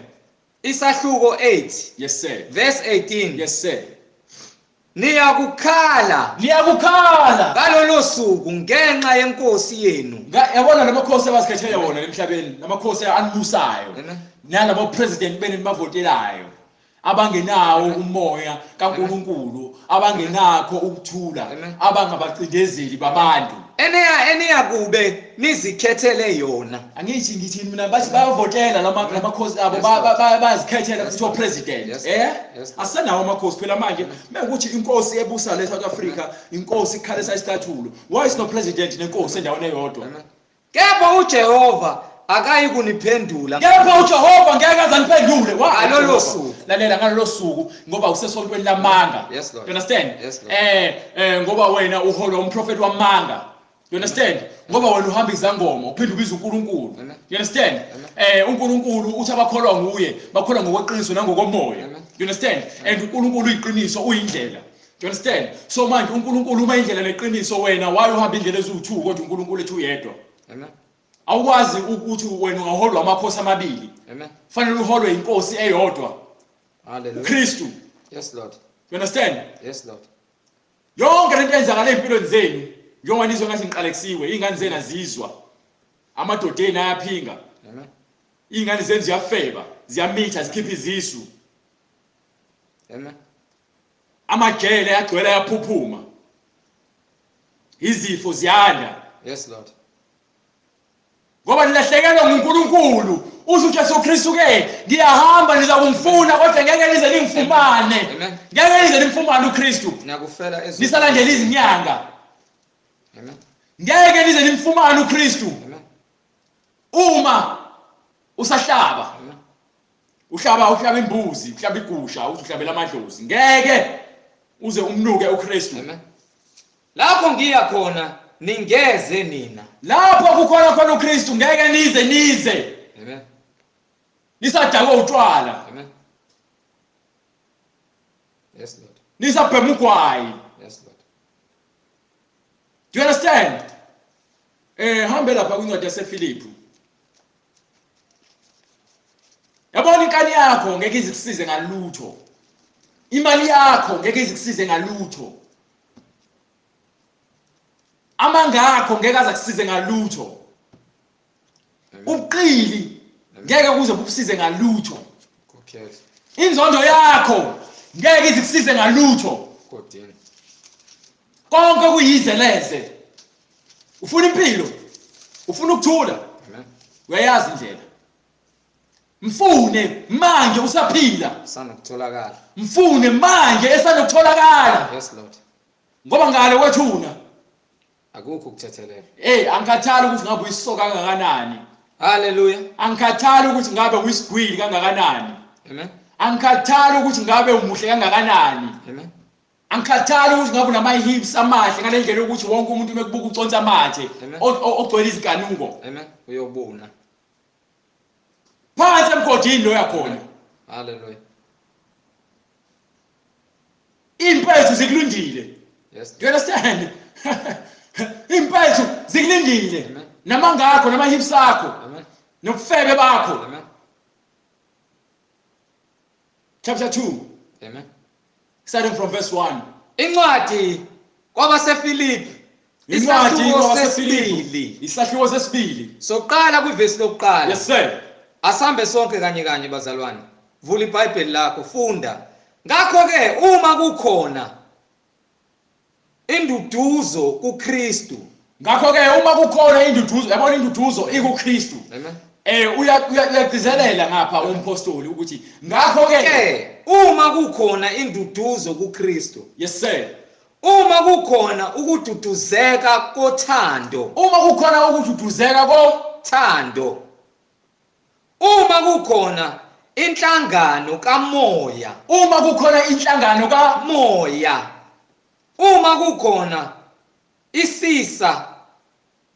isahluko 8 yes sir verse 18 yes sir niyakukhala ngalolo suku ngenxa yenkosi yenu yabona lamakhosi abazikhethele wona emhlabeni lamakhosi anibusayo nalabo president beni bavotelayo abangenawo umoya kaNkuluNkulu abangenakho ukuthula abangabacindezeli babantu eniya kube nizikhethele yona ngithi mina bathi bayavotela lamakhosi abo bazikhethela ukuthi president asanawo amakhosi phela manje mekuthi inkosi ebusa le South Africa inkosi ikhalisa isithathulo why is no president nenkosi endaweni eyodwa kepha uJehova akayi kuniphendula kepha uJehova ngeke azaniphendule ngalolo suku lalela ngalolo suku ngoba usesontweni lamanga yes lord you understand yes lord ngoba wena uhola umprofeti wamanga you understand ngoba wena uhamba izangoma uphinde ubiza uNkulunkulu you understand uNkulunkulu uthi abakholwa nguye bakholwa ngokweqiniso nangokomoya you understand and uNkulunkulu uyiqiniso uyindlela Do you understand? So manje uNkulunkulu uma indlela leqiniso wena waye uhamba indlela eziwu2 kodwa uNkulunkulu ethi uyedwa. Amen. Awukwazi ukuthi wena ungaholwa amakhosi amabili. Amen. Fanele uholwe inkosi eyodwa. Hallelujah. uKristu. Yes, Lord. You understand? Yes, Lord. Yonke lento eyenzakala empilweni zenu, njengoba nizwe ngathi ngiqalekisiwe, ingane zenu azizwa. Amadodeni ayaphinga. Amen. Ingane zenu ziyafeba, ziyamitha, zikhipha izisu. Amen. Amajele ayagcwele ayaphuphuma. Izifo ziyanda. Yes, Lord. Ngoba nilahlekelwe nguNkulunkulu. Uthi uJesu Kristu ke ngiyahamba niza kumfuna kodwa ngeke nize ningifumane. Amen. Ngeke nize nimfumane uKristu. Ngiyakufela ezweni. Nisalandela izinyanga. Amen. Ngeke nize nimfumane uKristu. Amen. Uma usahlaba. Amen. Uhlaba imbuzi, uhlaba igusha, uhlabela amadlozi. Ngeke uze umnuke uKristu. Amen. Lapho ngiya khona ningeze nina. Lapho kukhona uKristu ngeke nize. Amen. Nisadakwe utshwala. Amen. Yes, Lord. Nisabhema ugwayi. Yes, Lord. Do you understand? Hambe lapha kwincwadi yaseFilipi. Yabona inkani yakho ngeke izikusize ngalutho. Imali yakho ngeke izikusize ngalutho. Amanga akho ngeke azakusize ngalutho. Ubuqili ngeke kuze bukusize ngalutho. Kuphela. Inzondo yakho ngeke izikusize ngalutho. Kodini. Konke kuyizeleze. Ufuna impilo? Ufuna ukuthula? Amen. Uyayazi indlela. Mfune manje usaphila. Sanokutholakala. Mfune manje esanokutholakala. Yes, Lord. Ngoba ngale wethuna. Akukho ukuthethelela. Angikhathali ukuthi ngabe uyisoka kangakanani. Hallelujah. Angikhathali ukuthi ngabe uyisigwili kangakanani. Amen. Angikhathali ukuthi ngabe umuhle kangakanani. Amen. Angikhathali ukuthi ngabe unama-hips amahle ngale ndlela ukuthi wonke umuntu mekubuka uconsa amathe ogcwele izikanuko. Amen. Uyobona. Phansi emgodini lo yakhona. Hallelujah. Impethu zikulindile. Yes. Do you understand? Impethu zikulindile. Amen. Namanga akho nama-hips akho. Amen. Nobufebe bakho. Amen. Chapter 2. Amen. Starting from verse 1. Incwadi kwabaseFilipi. Isahluko sesibili. Soqala kwivesi lokuqala. Yes sir. Asambe sonke kanye bazalwane. Vula iBhayibheli lakho, funda. Ngakho ke uma kukhona induduzo kuKristu. Ngakho ke uma kukhona induduzo, yabona induduzo ikuKristu. Amen. Uyagcizelela ngapha umpostoli ukuthi ngakho ke uma kukhona induduzo kuKristu. Yes sir. Uma kukhona ukududuzeka kothando. Uma kukhona ukududuzeka kothando. Uma kukhona inhlangano kamoya. Uma kukhona inhlangano kamoya. Uma kukhona isisa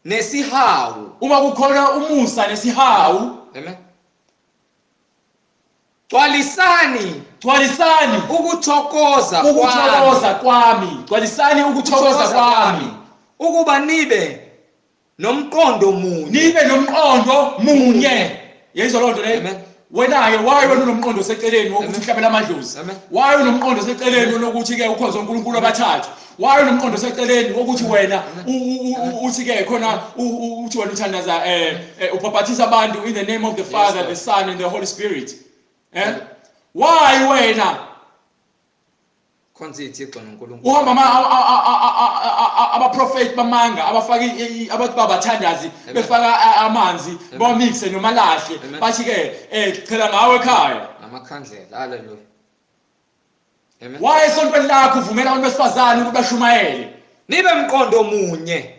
nesihawu. Uma kukhona umusa nesihawu. Amen. Gcwalisani ukuthokoza kwami. Gcwalisani ukuthokoza kwami. Ukuba nibe nomqondo munye. Yezwa lonto le. Amen. Wena-ke waye unomqondo oseceleni wokuthi uhlabela amadlozi. Waye unomqondo oseceleni lokuthi ke ukhonza uNkulunkulu abathathu. Waye unomqondo oseceleni wokuthi wena uthi ke khona uthi wena uthandaza ubhabhathiza abantu in the name of the Father, the Son and the Holy Spirit. Waye wena khonza iThixo noNkulunkulu. Uhamba abaprofeti bamanga abafaka abathi babathandazi befaka amanzi bamixe nomalahle bathi ke chela ngawe ekhaya amakhandlela. Hallelujah. Amen. Waye esontweni lakho uvumela abantu besifazane ukuthi bashumayele nibe mqondo munye.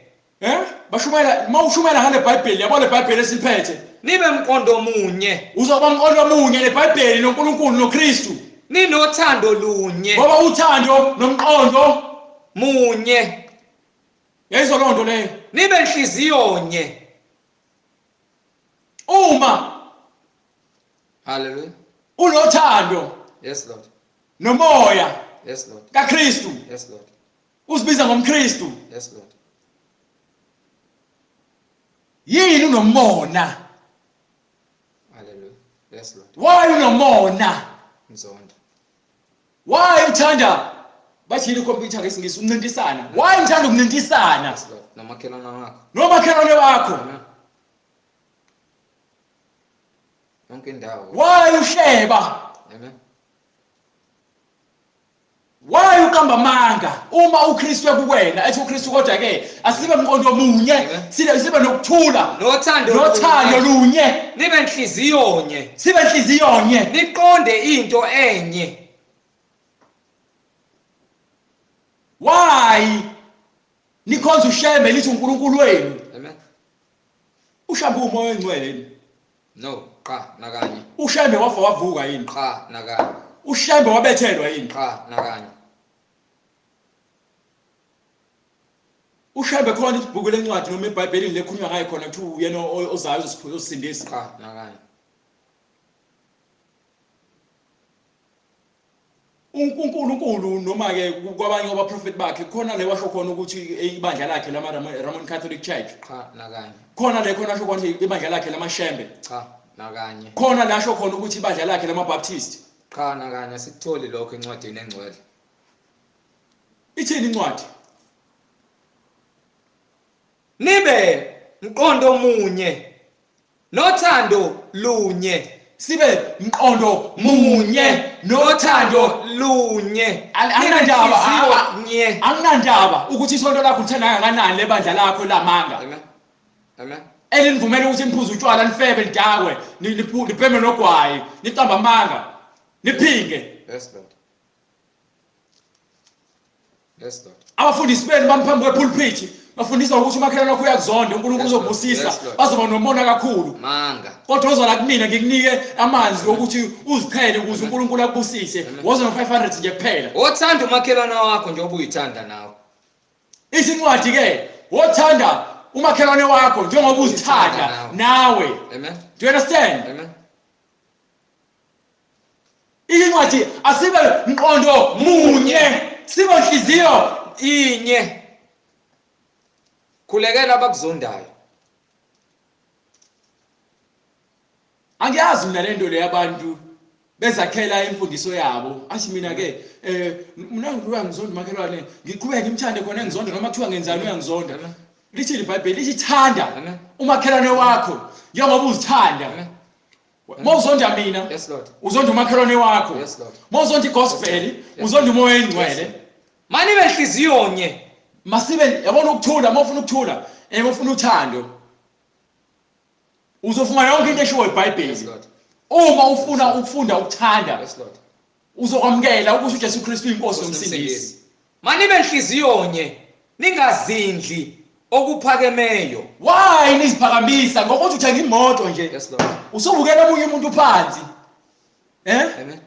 Bashumayela mawushumela ngale Bhayibheli, yabona iBhayibheli esiphethe. Nibe mqondo munye. Uzoba mqondo munye neBhayibheli noNkulunkulu noKristu. Ninothando lunye. Ngoba uthando nomqondo munye. Yezwa lonto leyo. Nibe inhliziyo nye. Uma hallelujah unothando. Yes Lord. Nomoya. Yes, Lord. kaKristu Yes, Lord. uzibiza ngomKristu Yes, Lord. yini unomona Hallelujah. Yes, Lord. why unomona Nzondo. why uthanda bathi ikhompyutha ngesingisi umncintisana why uthanda ukuncintisana Yes, Lord. Nomakhelwane wakho. nomakhelwane wakho Amen. Yonke indawo. why uhleba Amen. why uqamba amanga uma uKristu ekuwena ethi uKristu kodwa ke asibe umqondo omunye Amen. sibe nokuthula Nothando lunye nibe enhliziyo nye. sibe inhliziyo nye Niqonde into enye. why nikhonza ushembe lithi uNkulunkulu wenu Amen. ushambe umoya engcwele yini No, cha nakanye. ushembe wavuka yini Cha nakanye. ushembe wabethelwa yini Cha nakanye. ushembe khona ibhuku lencwadi noma eBhayibhelini lekhulunywa ngayo khona ukuthi uyena ozayo uzosindisa Cha nakanye. uNkulunkulu noma ke kwabanye abaprofeti bakhe khona le washo khona ukuthi ibandla lakhe lama Roman Catholic Church Cha nakanye. khona le khona asho khona ibandla lakhe lamashembe Cha nakanye. khona la asho khona ukuthi ibandla lakhe lamaBaptist Cha nakanye sikutholi lokho encwadini engcwele. ithini incwadi Nibe mqondo munye nothando lunye. sibe mqondo munye nothando lunye. anginandaba Nye. anginandaba ukuthi isonto lakho lithanda kangakanani lebandla lakho lamanga Amen. Amen. elinivumela ukuthi niphuze utshwala nifebe lidakwe nibheme nogwayi nicamba amanga niphinge Yes, Lord. Yes, Lord. abafundisi benu bamphambi kwepulpit bafundisa ukuthi umakhelwane wakho uyakuzonda uNkulunkulu Yes, Lord. uzobusisa Yes, Lord. bazoba nomona kakhulu Manga. kodwa uzona kumina ngikunike amanzi ukuthi uziphele ukuze uNkulunkulu akubusise woze no500 nje kuphela Othanda umakhelwane wakho njengoba uyithanda nawe. isincwadi ke wothanda umakhelwane wakho njengoba uzithanda nawe Amen. do you understand Amen. incwadi asibe mqondo munye sibe inhliziyo Inye. Khulekela abakuzondayo. angiyazi mina lento le yabantu bezakhela imfundiso yabo athi mina ke mina ngiyangizonda umakhelwane ngiqhubeke ngimthande khona engizonda noma kuthiwa ngenzani uyangizonda lithi iBhayibheli lithi thanda umakhelwane wakho njengoba uzithanda mawuzonda mina Yes, Lord. uzonda umakhelwane wakho Yes, Lord. mawuzonda igospel uzonda umoya engcwele Mani benhliziyo nye. masibe yabona ukuthula mawufuna ukuthula mawufuna uthando uzofuna yonke into eshiwo Yes, iBhayibheli Lord. uma ufuna ukufunda ukuthanda Yes, Lord. uzokwamukela ukuthi uJesu Kristu inkosi nomsindisi Mani benhliziyo nye. Ningazindli okuphakemeyo. why niziphakamisa ngokuthi uthenga imoto nje Yes, Lord. usubukela omunye umuntu phansi Amen.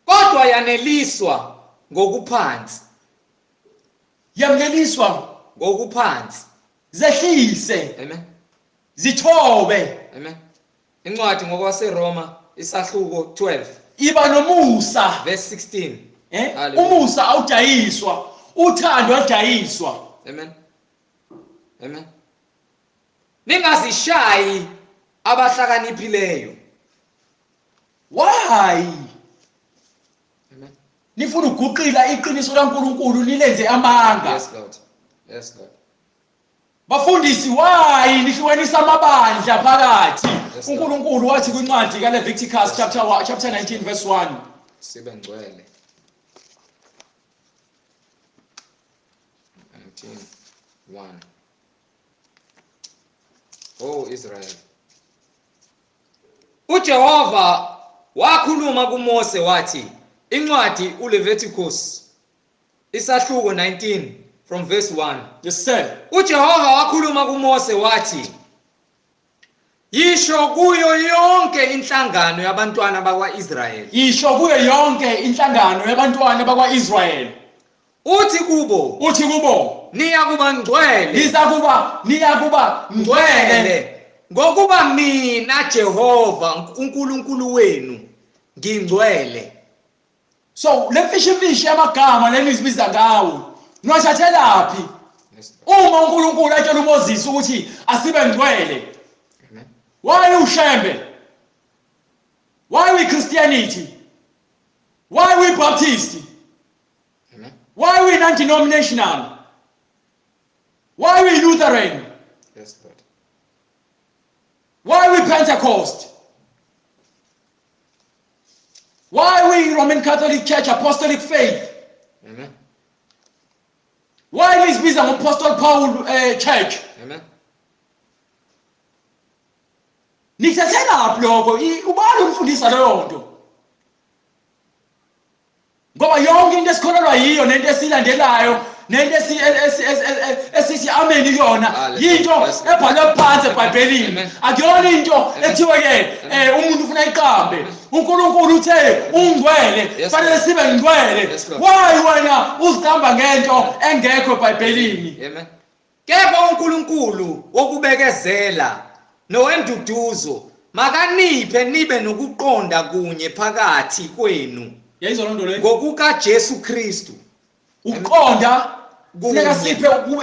Kodwa yaneliswa ngokuphansi. yamukeliswa Ngokuphansi. zehlise Amen. zithobe Amen. Incwadi ngokwaseRoma isahluko 12 iba nomusa verse 16. Hallelujah. umusa awudayiswa uthando aludayiswa Amen. Amen. Ningazishayi abahlakaniphileyo. why Amen. nifuna uguqila iqiniso laNkulunkulu nilenze amanga Yes, Lord. Yes, Lord. bafundisi why nihlukanisa amabandla phakathi Yes, Lord. uNkulunkulu wathi kwincwadi kaLeviticus chapter 19 verse 1 Sibe ngcwele. 19:1. Oh Israel. uJehova wakhuluma kuMose wathi incwadi uLeviticus isahluko 19 from verse 1. yes sir uJehova wakhuluma kuMose wathi yisho kuyo yonke inhlangano yabantwana bakwaIsrayeli yisho kuyo yonke inhlangano yabantwana bakwaIsrayeli uthi kubo niyakuba ngcwele niyakuba ngcwele ngokuba mina Jehova uNkulunkulu wenu ngingcwele. So le fishi yamagama lenizibiza ngawo niwathathelaphi uma uNkulunkulu atshela uMoses ukuthi asibe ngcwele? Why ushembe? Why we Christianity? Why we Baptist? Why we non-denominational? Why we Lutheran? Yes, Lord. Why we Pentecost? Why we Roman Catholic Church Apostolic Faith? Amen. Why we Apostle Paul Church? Amen. Nithathelaphi lokho? Ubani umfundisa leyo nto? Ngoba yonke into esikholelwa yiyo nento esilandelayo nento esithi amen yona yinto ebhalwe phansi eBhayibhelini. Akuyona into ethiwe ke umuntu ufuna iqambe. uNkulunkulu uthe ungcwele fanele sibe ngcwele. Why wena uziqamba ngento engekho eBhayibhelini? Amen. Kepha uNkulunkulu wokubekezela nowenduduzo makaniphe nibe nokuqonda kunye phakathi kwenu Yayizwa loo nto leyo. ngokuka Jesu Kristu. Uqonda funeka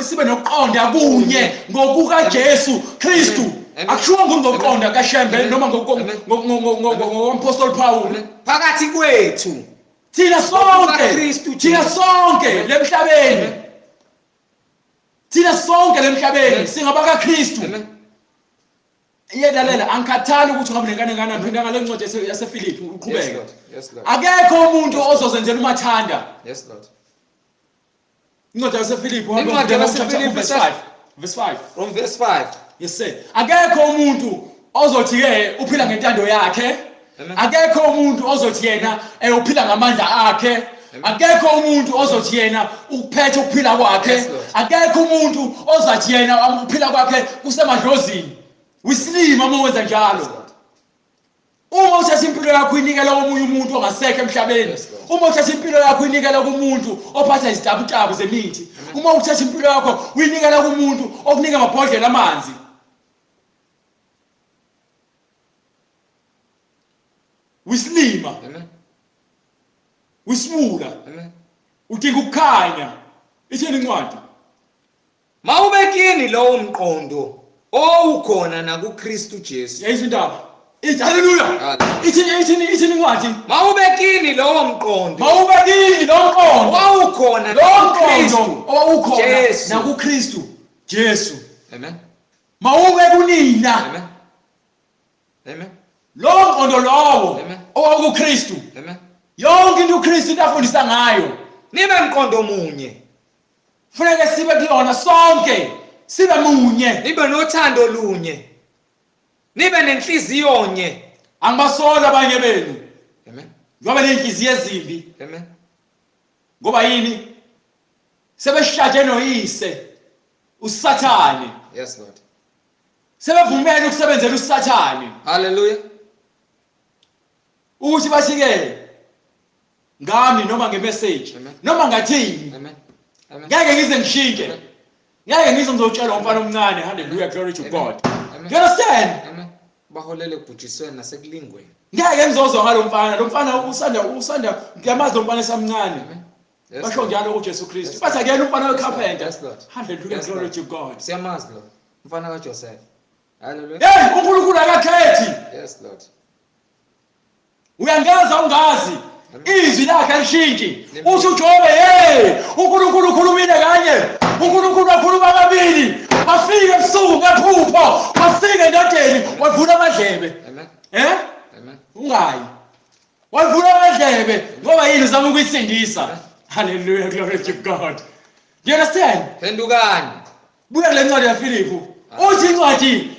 sibe nokuqonda kunye ngokuka Jesu Kristu. Akushiwo ngokuqonda kaShembe noma ngoApostle Paul. Phakathi kwethu Thina sonke lemhlabeni. Thina sonke lemhlabeni singabaka Kristu. Iyelalela angikhathali ukuthi ngabe nenkane phindanga le ncwadi yaseFilipi uqhubeke. Yes, Lord. Akekho umuntu ozozenzela umathanda. Yes, Lord. Incwadi yaseFilipi verse 5 verse 5. From verse 5. Yes sir. Akekho umuntu ozothi ke uphila ngentando yakhe. Akekho umuntu ozothi yena uphila ngamandla akhe. Akekho umuntu ozothi yena uphethe ukuphila kwakhe. Akekho umuntu ozathi yena ukuphila kwakhe kusemadlozini. Wisilima uma wenza njalo. Uma uthatha impilo yakho inikela komunye umuntu ongasekho emhlabeni. Uma uthatha impilo yakho inikela kumuntu ophatha izitabu zemithi. Uma uthatha impilo yakho uyinikela kumuntu okunika amabhodlela amanzi. Wisilima. Amen. Wisibula. Amen. Udinga ukukhanya. Ithini incwadi? Mawubekini lowo mqondo ukhona na kuKristu Jesu. Yayizwa indaba. Hallelujah. Ithini incwadi? Mawubekini lowo mqondo. Mawubekini lo mqondo ukhona lo mqondo owukhona Jesu. na kuKristu Jesu. Amen. Mawube kunina. Amen. Amen. Lo mqondo lowo Amen. owakuKristu. Amen. Yonke into uKristu afundisa ngayo. Nibe mqondo munye. Kufanele sibe kuyona sonke. Sibe munye. Nibe nothando lunye. Nibe nenhliziyo nye. Angibasola abanye benu. Amen. Ngoba lenhliziyo ezimbi. Amen. Ngoba yini? Sebeshaje noyise uSathane. Yes, Lord. Sebevumela ukusebenzela uSathane. Hallelujah. Uthi bathi-ke ngami noma ngemessage noma ngathini. Amen. Amen. Ngeke ngize ngishintshe. Ngeke ngize ngizotshela umfana omncane. Hallelujah, glory to God. Amen. You understand? Amen. Baholele ekubhujisweni nasekulingweni. Ngeke ngizozwa ngalo mfana. Lo mfana usanda ngiyamazi lo mfana esamncane. Yes, Basho njalo kuJesu Kristu. Bathi akuyena umfana wecarpenter. Yes, Lord. Hallelujah, glory to God. Siyamazi lo. Mfana kaJoseph. Hallelujah. Hey, uNkulunkulu akakhethi. Yes, Lord. Uyangaza ungazi. Izwi lakhe alishintshi. Uthi uJobe, hey, uNkulunkulu ukhulumile kanye. uNkulunkulu wakhuluma kabili. Wafika ebusuku ngephupho. Wafika endodeni, wavula amadlebe. Amen. Amen. Ungayi. Wavula amadlebe ngoba yini uzama ukuyisindisa. Hallelujah, glory to God. Do you understand? Phendukani. Buya kule ncwadi yaFilipi. Uthi incwadi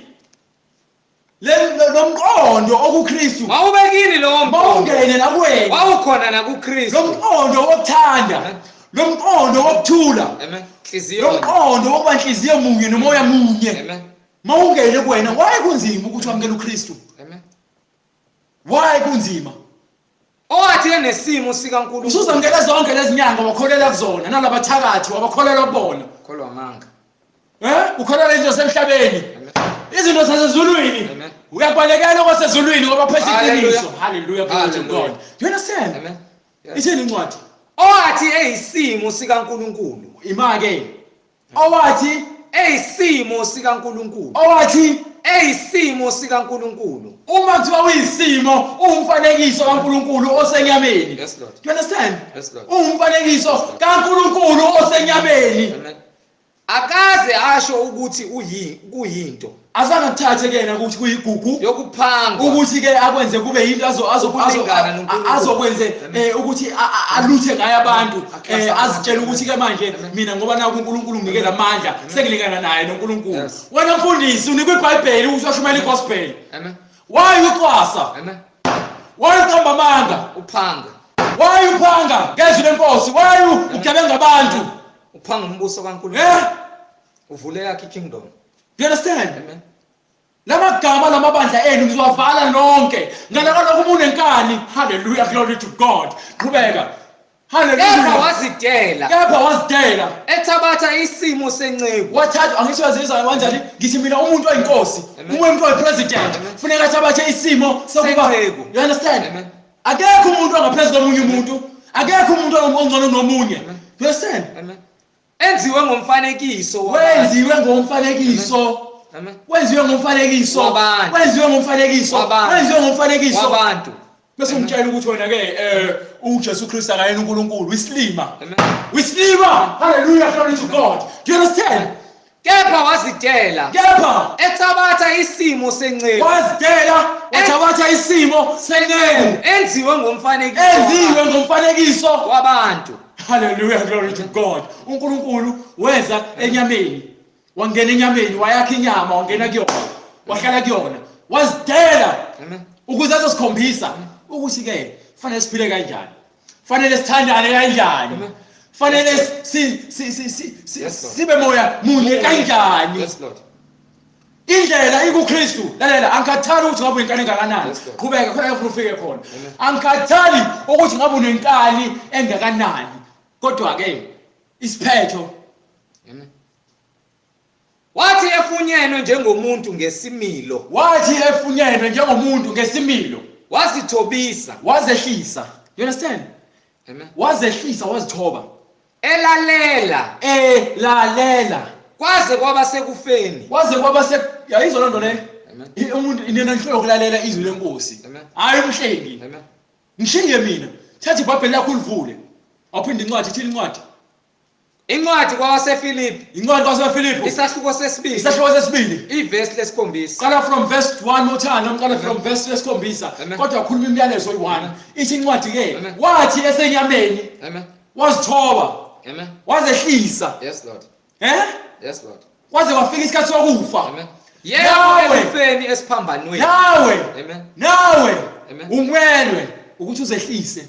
lo mqondo okuKristu. Mawubekini lo mqondo. Mawungene nakuwena. Wawukhona na kuKristu. Lo mqondo wokuthanda. Lo mqondo wokuthula. Amen. Hliziyo. Lo mqondo wokuba inhliziyo munye nomoya munye. Amen. Mawungene kuwena, why kunzima ukuthi wamukele uKristu? Amen. Why kunzima? Owathi enesimo sikaNkulunkulu. Usuzamukela zonke lezi nyanga wakholela kuzona nalabathakathi wabakholela kubona. Kholwa amanga. Ukholela izinto semhlabeni. Izinto zasezulwini. Uyabalekela kwasezulwini ngoba phethe iqiniso. Hallelujah, glory to God. Do you understand? Amen. ithini incwadi owathi eyisimo sikaNkulunkulu imake owathi eyisimo sikaNkulunkulu owathi eyisimo sikaNkulunkulu uma kuthiwa uyisimo uwumfanekiso kaNkulunkulu osenyameni. Yes Lord. Do you understand? Yes Lord. Uwumfanekiso kaNkulunkulu osenyameni. Amen. Akaze asho ukuthi kuyinto Azange kuthathe kena ukuthi kuyigugu yokuphangwa ukuthi ke akwenze kube yinto Ukulingana noNkulunkulu. azokwenze ukuthi aluthe ngaye abantu azitshela ukuthi ke manje mina ngoba naku uNkulunkulu nginikela amandla sengilingana naye noNkulunkulu. Yes. Wena mfundisi unikwe iBhayibheli ukuthi ushumele igospel. Amen. Why uxwasa? Amen. Why uqamba amanga? Uphanga Why uphanga ngezwi lenkosi? Why ugebenga abantu? uphanga umbuso kaNkulunkulu uvule yakhe ikingdom. Do you understand? Amen. Lamagama lamabandla enu ngizowavala nonke. Ngalakho umuntu enkani. Hallelujah, glory to God. Qhubeka. Kepha Hallelujah. wazidela Kepha wazidela. ethabatha isimo senceku Wathatha angisho kanjani? Ngithi mina umuntu oyinkosi, Amen. umuntu oyipresident, kufuneka athabathe isimo sokuba. Senceku. You understand? Amen. Akekho umuntu ongaphezulu komunye umuntu. Akekho umuntu ongcono nomunye. You understand? Amen. Enziwe ngomfanekiso Wenziwe ngomfanekiso. Amen. Wenziwe ngomfanekiso. Wabantu. Wenziwe ngomfanekiso. Wabantu. Wenziwe ngomfanekiso. wabantu. Bese umtshela ukuthi wena ke uJesu Kristu akayena uNkulunkulu wislima. Amen. Wislima. Hallelujah, glory to God. Do you understand? Kepha wazidela Kepha ethabatha isimo senceku wazidela wathabatha isimo senceku enziwe ngomfanekiso enziwe ngomfanekiso wabantu. Hallelujah, glory to God. uNkulunkulu weza enyameni, wangena enyameni, wayakha inyama, wangena kuyona, wahlala kuyona, wazidela Amen. ukuze azosikhombisa ukuthi ke fanele siphile kanjani, fanele sithandane kanjani, fanele sibe moya munye kanjani. Yes Lord. Indlela ikuKristu. Lalela, angikhathali ukuthi ngabe unenkani engakanani. Yes, Lord. Qhubeka ufike khona. Angikhathali ukuthi ngabe unenkani engakanani. Kodwa ke isiphetho Amen. Wathi efunyenwe njengomuntu ngesimilo wathi efunyenwe njengomuntu ngesimilo wazithobisa. wazehlisa. You understand? Amen. Wazehlisa, wazithoba. Elalela Lalela. kwaze kwaba sekufeni. Waze kwaba yayizwa loo nto le. Amen. Umuntu inena inhloko ukulalela izwi lenkosi. Amen. Hayi umhlengi. Amen. Ngishiye mina. Thatha iBhayibheli lakho ulivule. Awuphinde incwadi, ithini incwadi? Incwadi kwabaseFilipi Incwadi kwabaseFilipi. isahluko sesibili Isahluko sesibili. ivesi lesikhombisa. Qala from verse 1 uthana, uqala from verse lesikhombisa. Amen. Kodwa ukhuluma imiyalezo oyi1. Ithi incwadi ke Amen. wathi esenyameni Amen. wazithoba, Amen. wazehlisa. Yes Lord. Yes Lord. Kwaze kwafika isikhathi sokufa. Amen. Nawe. Yebo ekufeni esiphambanweni. Nawe. Amen. Nawe Amen. ungenwe ukuthi uzehlise.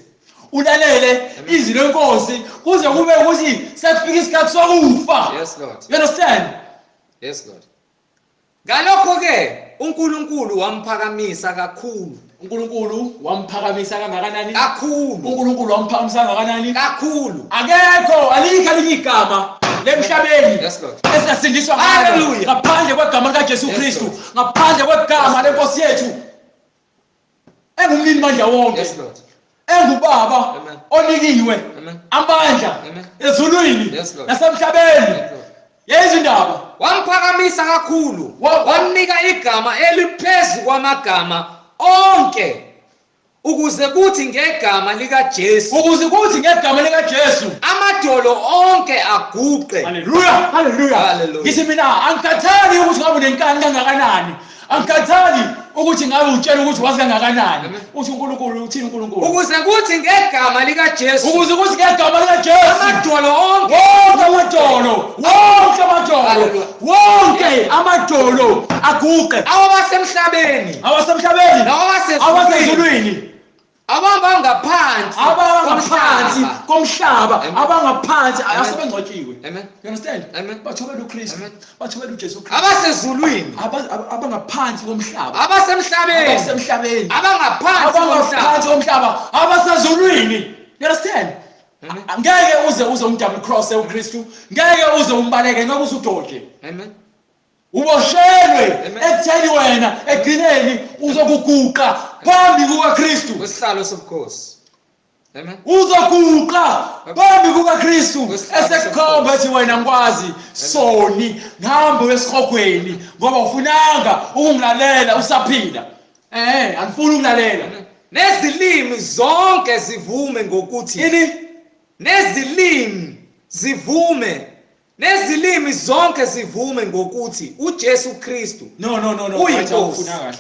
Ulalele izwi lenkosi kuze kube ukuthi sekufika isikhathi sokufa. Yes Lord. You understand? Yes Lord. Ngalokho ke uNkulunkulu wamphakamisa kakhulu. uNkulunkulu wamphakamisa kangakanani? Kakhulu. uNkulunkulu wamphakamisa kangakanani? Kakhulu. Akekho alikho elinye igama lemhlabeni Yes Lord. esasindiswa Hallelujah. ngaphandle kwegama likaJesu Yes, Kristu, Lord. ngaphandle kwegama lenkosi yethu engumlini manje wonke, Yes Lord. engubaba Amen. onikiwe Amen. amandla Amen. ezulwini Yes, Lord. nasemhlabeni. Yes, Lord. Yezindaba Wamphakamisa kakhulu. Wa- Wamnika igama eliphezu kwamagama onke ukuze kuthi ngegama likaJesu ukuze kuthi ngegama likaJesu. amadolo onke aguqe. Hallelujah, hallelujah. Hallelujah. Ngithi mina angikhathali ukuthi ngabe unenkani kangakanani. Angikhathali ukuthi ngabe utshela ukuthi wazi kangakanani. Amen. Uthi uNkulunkulu uthini uNkulunkulu? Ukuze kuthi ngegama likaJesu Ukuze kuthi ngegama likaJesu amadolo onke wonke amadolo, wonke amadolo, Hallelujah. wonke amadolo aguqe. awabasemhlabeni Abasemhlabeni, nawabasezulwini abasezulwini, abangaphansi abangaphansi komhlaba, Amen. abangaphansi Amen. asebengcwatshiwe. Amen. You understand? Amen. Bathobela uKristu, Amen. bathobela uJesu Kristu. abasezulwini Abangaphansi komhlaba, abasemhlabeni abasemhlabeni, abangaphansi abangaphansi komhlaba. komhlaba, abasezulwini. You understand? Amen. Ngeke uze umdouble cross uKristu, ngeke uze umbaleke, ngeke uze udoje. Amen. Uboshelwe Amen. ekutheni wena egcineni uzokuguqa phambi kukaKristu. Kwesihlalo sobukhosi. Amen. uzoguqa phambi kukaKristu esekukhomba ethi wena ngikwazi soni ngihamba wesihogweni ngoba ufunanga ukungilalela usaphila angifuni ukulalela Nezilimi zonke zivume ngokuthi ini nezilimi zonke zivume ngokuthi uJesu Kristu no Uyinkosi. ufuna kahle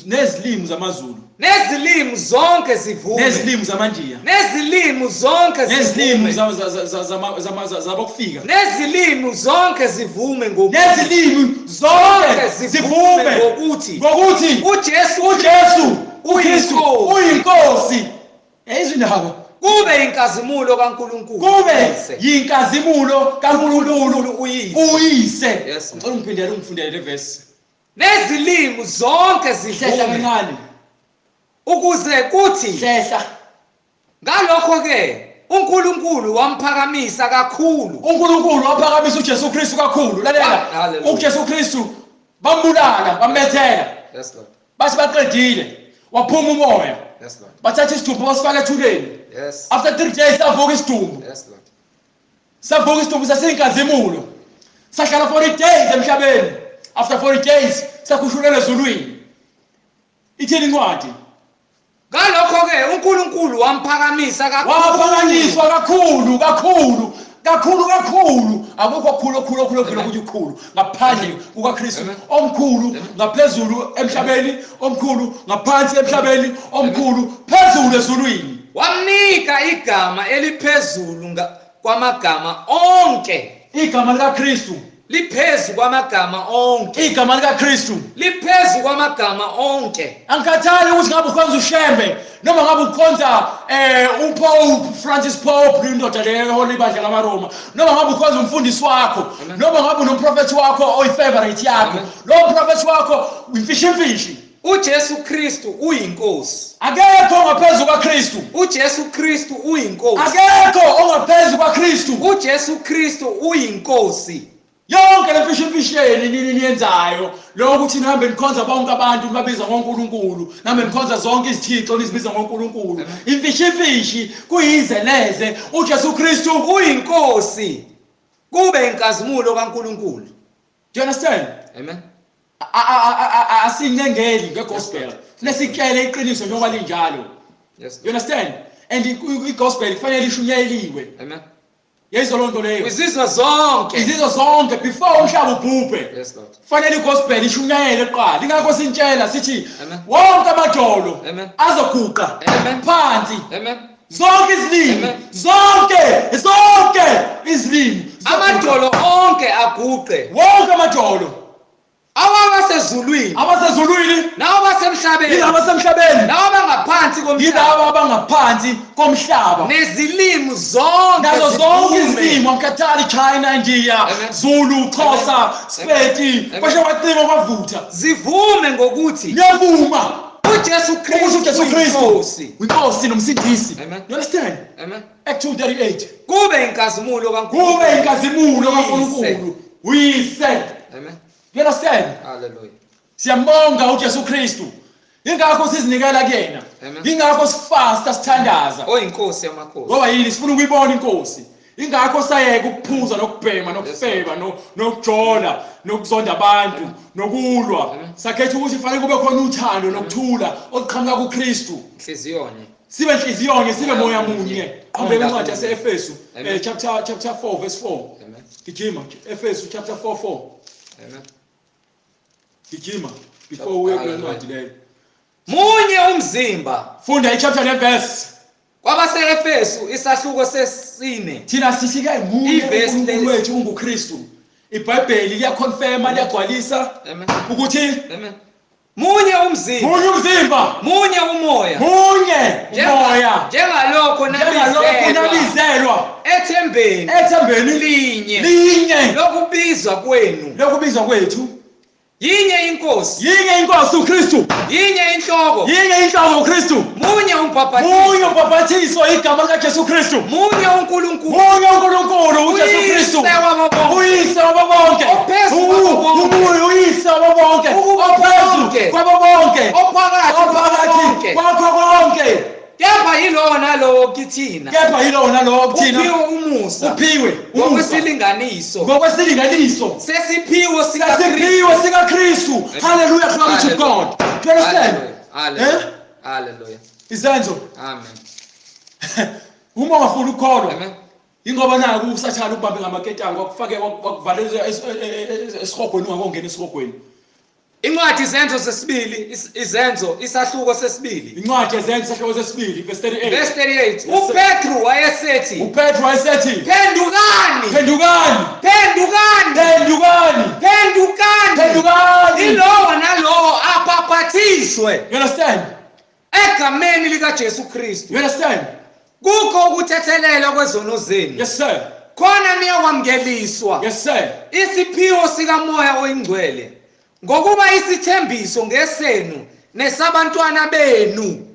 nezilimi zamazulu nezilimi zonke zivume nezilimi zamandiya nezilimi zonke nezilimi zivume zabokufika nezilimi zonke zivume ngokuthi nezilimi zonke zivume ngokuthi uJesu uKristu uyinkosi izindaba kube inkazimulo kaNkulunkulu kube yinkazimulo kaNkulunkulu uyise Yes. ngicela ungifundele le verse nezilimi zonke hlehla zivume kancane ukuze kuthi hlehla ngalokho ke uNkulunkulu wamphakamisa kakhulu uNkulunkulu waphakamisa uJesu Kristu kakhulu lalela Hallelujah. uJesu Kristu bambulala bambethela Yes Lord. bathi baqedile waphuma umoya Yes Lord. bathatha isidumbu basifaka ethuleni Yes. after 3 days savuka isidumbu Yes Lord. savuka isidumbu sasiyinkazimulo sahlala 40 days emhlabeni after 40 days sakhushulelwa ezulwini ithini incwadi Ngalokho ke uNkulunkulu wamphakamisa kakhulu waphakanyiswa kakhulu akukho khulu ukuthi ukhulu ngaphandle kukaKristu omkhulu ngaphezulu emhlabeni omkhulu ngaphansi emhlabeni omkhulu phezulu ezulwini wamnika igama eliphezulu kwamagama onke igama likaKristu liphezu kwamagama onke igama likaKristu liphezu kwamagama onke angikhathali ukuthi ngabe ukhonza ushembe noma ngabe ukhonza uPope Francis Pope indoda leyo holy bandla lamaRoma noma ngabe ukhonza umfundisi wakho noma ngabe unomprofeti wakho oyifavorite yakho lo mprofeti wakho imfishi uJesu Kristu uyinkosi akekho ongaphezu kwaKristu uJesu Kristu uyinkosi akekho ongaphezu kwaKristu uJesu Kristu uyinkosi yonke lemfishini niyenzayo lokuthi nihambe nikhonza bonke abantu nibabiza ngoNkulunkulu nami nikhonza zonke izithixo nizibiza ngoNkulunkulu imfishi kuyizeleze uJesu Kristu uyinkosi kube inkazimulo kaNkulunkulu. do you understand Amen. asincengeli ngegospel nesikele iqiniso njengoba linjalo Yes. you understand and igospel kufanele ishunyeliwe Amen. yezo lonto leyo Izizwe zonke. izizwe zonke before umhlaba ubhubhe Yes Lord. fanele igospel ishunyayele eqala ingakho sintshela sithi Amen. wonke amadolo Amen. azoguqa Amen. phansi Amen. zonke izilimi Amen. zonke izilimi Amadolo onke aguqe. wonke amadolo Awabasezulwini abasezulwini nawabasemhlabeni yilabo basemhlabeni nawabangaphansi komhlaba yilabo abangaphansi komhlaba nezilimi zonke nazo zonke zivume. izilimi amkhathali China India Amen. Zulu Xhosa Amen. Sepedi Amen. basho wacima kwavutha zivume ngokuthi ngiyavuma uJesu ukuthi Kristu uJesu Kristu uyinkosi. uyinkosi nomsindisi Amen. you understand Amen. Act 2:38 Kube inkazimulo kaNkulunkulu. kube inkazimulo kaNkulunkulu uyise Amen. you understand Hallelujah. siyambonga uJesu Kristu ingakho sizinikela kuyena Amen. ingakho sifasta sithandaza Oyinkosi yamakhosi. ngoba yini sifuna ukuyibona inkosi ingakho sayeka ukuphuza nokubhema nokufeba nokujola nokuzonda abantu nokulwa sakhetha ukuthi fanele kube khona uthando nokuthula okuqhamuka kuKristu Inhliziyonye. sibe inhliziyonye sibe moya munye qhubeka incwadi yaseEfesu Amen. chapter 4 verse 4 Amen. gijima Efesu chapter 4 Amen. gijima before we kule ncwadi leyo Munye umzimba funda ichapter neverse kwabase-Efesu isahluko sesine. thina sisike munye Iverse uNkulunkulu wethu unguKristu iBhayibheli liyaconfirma liyagcwalisa Amen. ukuthi Amen. Munye umzimba, munye umzimba munye umoya. munye umoya Njengalokho njengalokho nabizelwa ethembeni linye linye lokubizwa kwenu. lokubizwa kwethu Yinye inkosi, yinye inkosi uKristu yinye inhloko, yinye inhloko uKristu munye umbhaphathiso, munye ubhaphathiso igama likaJesu Kristu munye uNkulunkulu, munye uNkulunkulu uJesu Kristu uyise wabo bonke, uyise wabo bonke Ophezulu kwabo bonke. uyise wabo bonke Ukuba ophezulu bonke. kwabo bonke ophakathi kwabo ophakathi bonke. kwakho konke kepha yilowo nalowo kithina kepha yilowo nalowo kuthina uphiwe umusa uphiwe umusa ngokwesilinganiso ngokwesilinganiso sesiphiwo sesiphiwo sikaKristu. Hallelujah, glory to God. Do you understand? Hallelujah. Hallelujah. Izenzo Amen. uma ungafuna ukukholwa Amen. ingoba naku usathana ukubambe ngamaketanga wakufake wakuvaleza esihogweni ungakongena esihogweni. Incwadi izenzo sesibili izenzo isahluko sesibili. Incwadi yezenzo isahluko sesibili verse 38. Verse 38. UPetru wayesethi. uPetru wayesethi Phendukani. phendukani Phendukani. phendukani Phendukani. phendukani. Ilowo nalowo apaphathishwe You understand? egameni lika Jesu Kristu. You understand? Kukho ukuthethelelwa kwezono zenu. Yes sir. Khona niyakwamgeliswa. Yes sir. Isiphiwo sika Moya oyingcwele. Ngokuba isithembiso ngesenu nesabantwana benu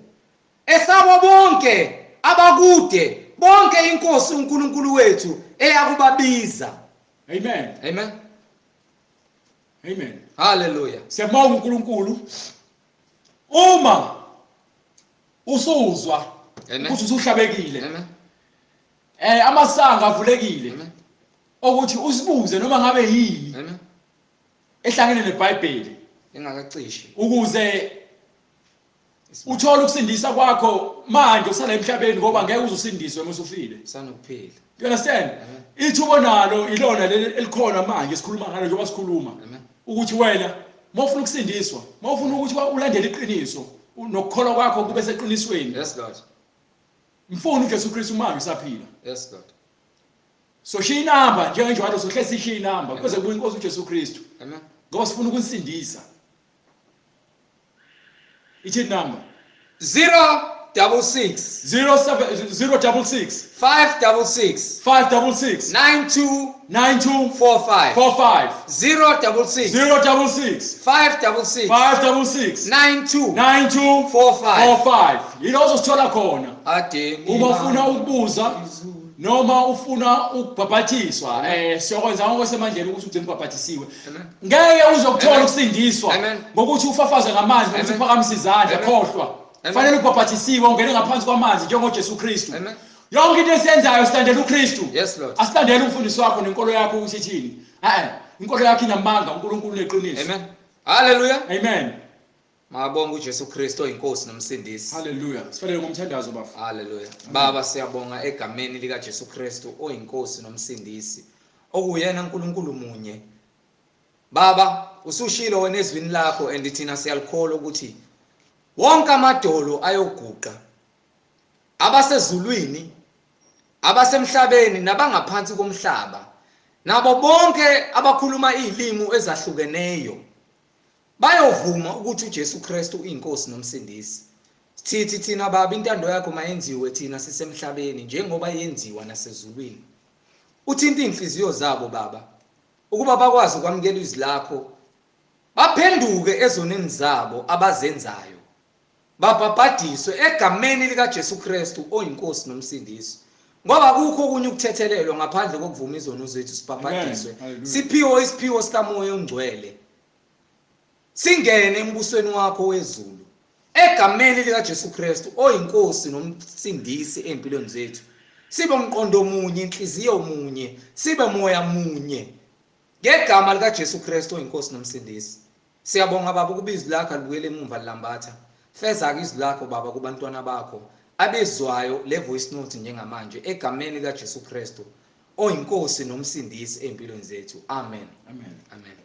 esabo bonke abakude bonke inkosi uNkulunkulu wethu eyakubabiza. Amen. Amen. Amen. Hallelujah. Siyabonga uNkulunkulu. Uma usuzwa ukuthi usuhlabekile. Amen. Amasanga avulekile. Amen. Ukuthi usibuze noma ngabe yini Amen. ehlangene neBhayibheli Engakacishi. ukuze uthole ukusindisa kwakho manje usala emhlabeni ngoba ngeke uzusindiswe uma usufile. Sanokuphila. You understand? Ithubo nalo ilona elikhona manje sikhuluma ngalo njengoba sikhuluma. Amen. Ukuthi wena mawufuna ukusindiswa, mawufuna ukuthi ulandele iqiniso nokukholwa kwakho kube seqinisweni. Yes Lord. Mfuna uJesu Kristu manje usaphila. Yes Lord. So shiya inamba njengenjalo sohle sishiya inamba kuze kubuye inkosi uJesu Kristu. Amen. Ngoba sifuna ukusindisa. Ithi number 066 066 566 566 92 92 45 45 066 066 566 566 92 92 45 45. Yilo ozosithola khona Adeni uma ufuna ukubuza noma ufuna ukubhabhathiswa. Siyokwenza ngokwesemandleni ukuthi ugcine ubhabhathisiwe. Amen. Ngeke uzokuthola ukusindiswa Amen. ngokuthi ufafaze ngamanzi ngokuthi Amen. uphakamise izandla Amen. khohlwa. Amen. Fanele ubhabhathisiwe ungene ngaphansi kwamanzi njengoJesu Kristu. Amen. Yonke into esiyenzayo silandela uKristu. Yes Lord. Asilandele umfundisi wakho nenkolo yakho ukuthi ithini. Inkolo yakho inamanga uNkulunkulu neqiniso. Amen. Hallelujah. Amen. Mabonga uJesu Kristu oyinkosi nomsindisi. Hallelujah. Sifanele ngomthandazo bafu. Hallelujah. Baba siyabonga egameni lika Jesu Kristu oyinkosi nomsindisi okuyena uNkulunkulu munye. Baba usushilo wena ezwini lakho andithina siyalikholwa ukuthi wonke amadolo ayoguqa abasezulwini abasemhlabeni nabangaphansi komhlaba nabo bonke abakhuluma izilimi ezahlukeneyo bayovuma ukuthi uJesu Kristu uyinkosi nomsindisi. Sithi thina baba intando yakho mayenziwe thina sisemhlabeni njengoba yenziwa nasezulwini. Uthinta inhliziyo zabo baba ukuba bakwazi ukwamukela izwi lakho baphenduke ezoneni zabo abazenzayo babhabhadiswe egameni lika Jesu Kristu oyinkosi nomsindisi. Ngoba kukho okunye ukuthethelelwa ngaphandle kokuvuma izono zethu sibhabhadiswe. Siphiwe isiphiwo sikaMoya ongcwele. Singene embusweni wakho wezulu egameni lika Jesu Kristu oyinkosi nomsindisi empilweni zethu. Sibe umqondo munye, inhliziyo munye, sibe moya munye. Ngegama lika Jesu Kristu oyinkosi nomsindisi. Siyabonga baba ukuba izwi lakho libuyele emuva lilambatha. Feza izwi lakho baba kubantwana bakho abezwayo le voice note njengamanje egameni lika Jesu Kristu oyinkosi nomsindisi empilweni zethu. Amen. Amen. Amen.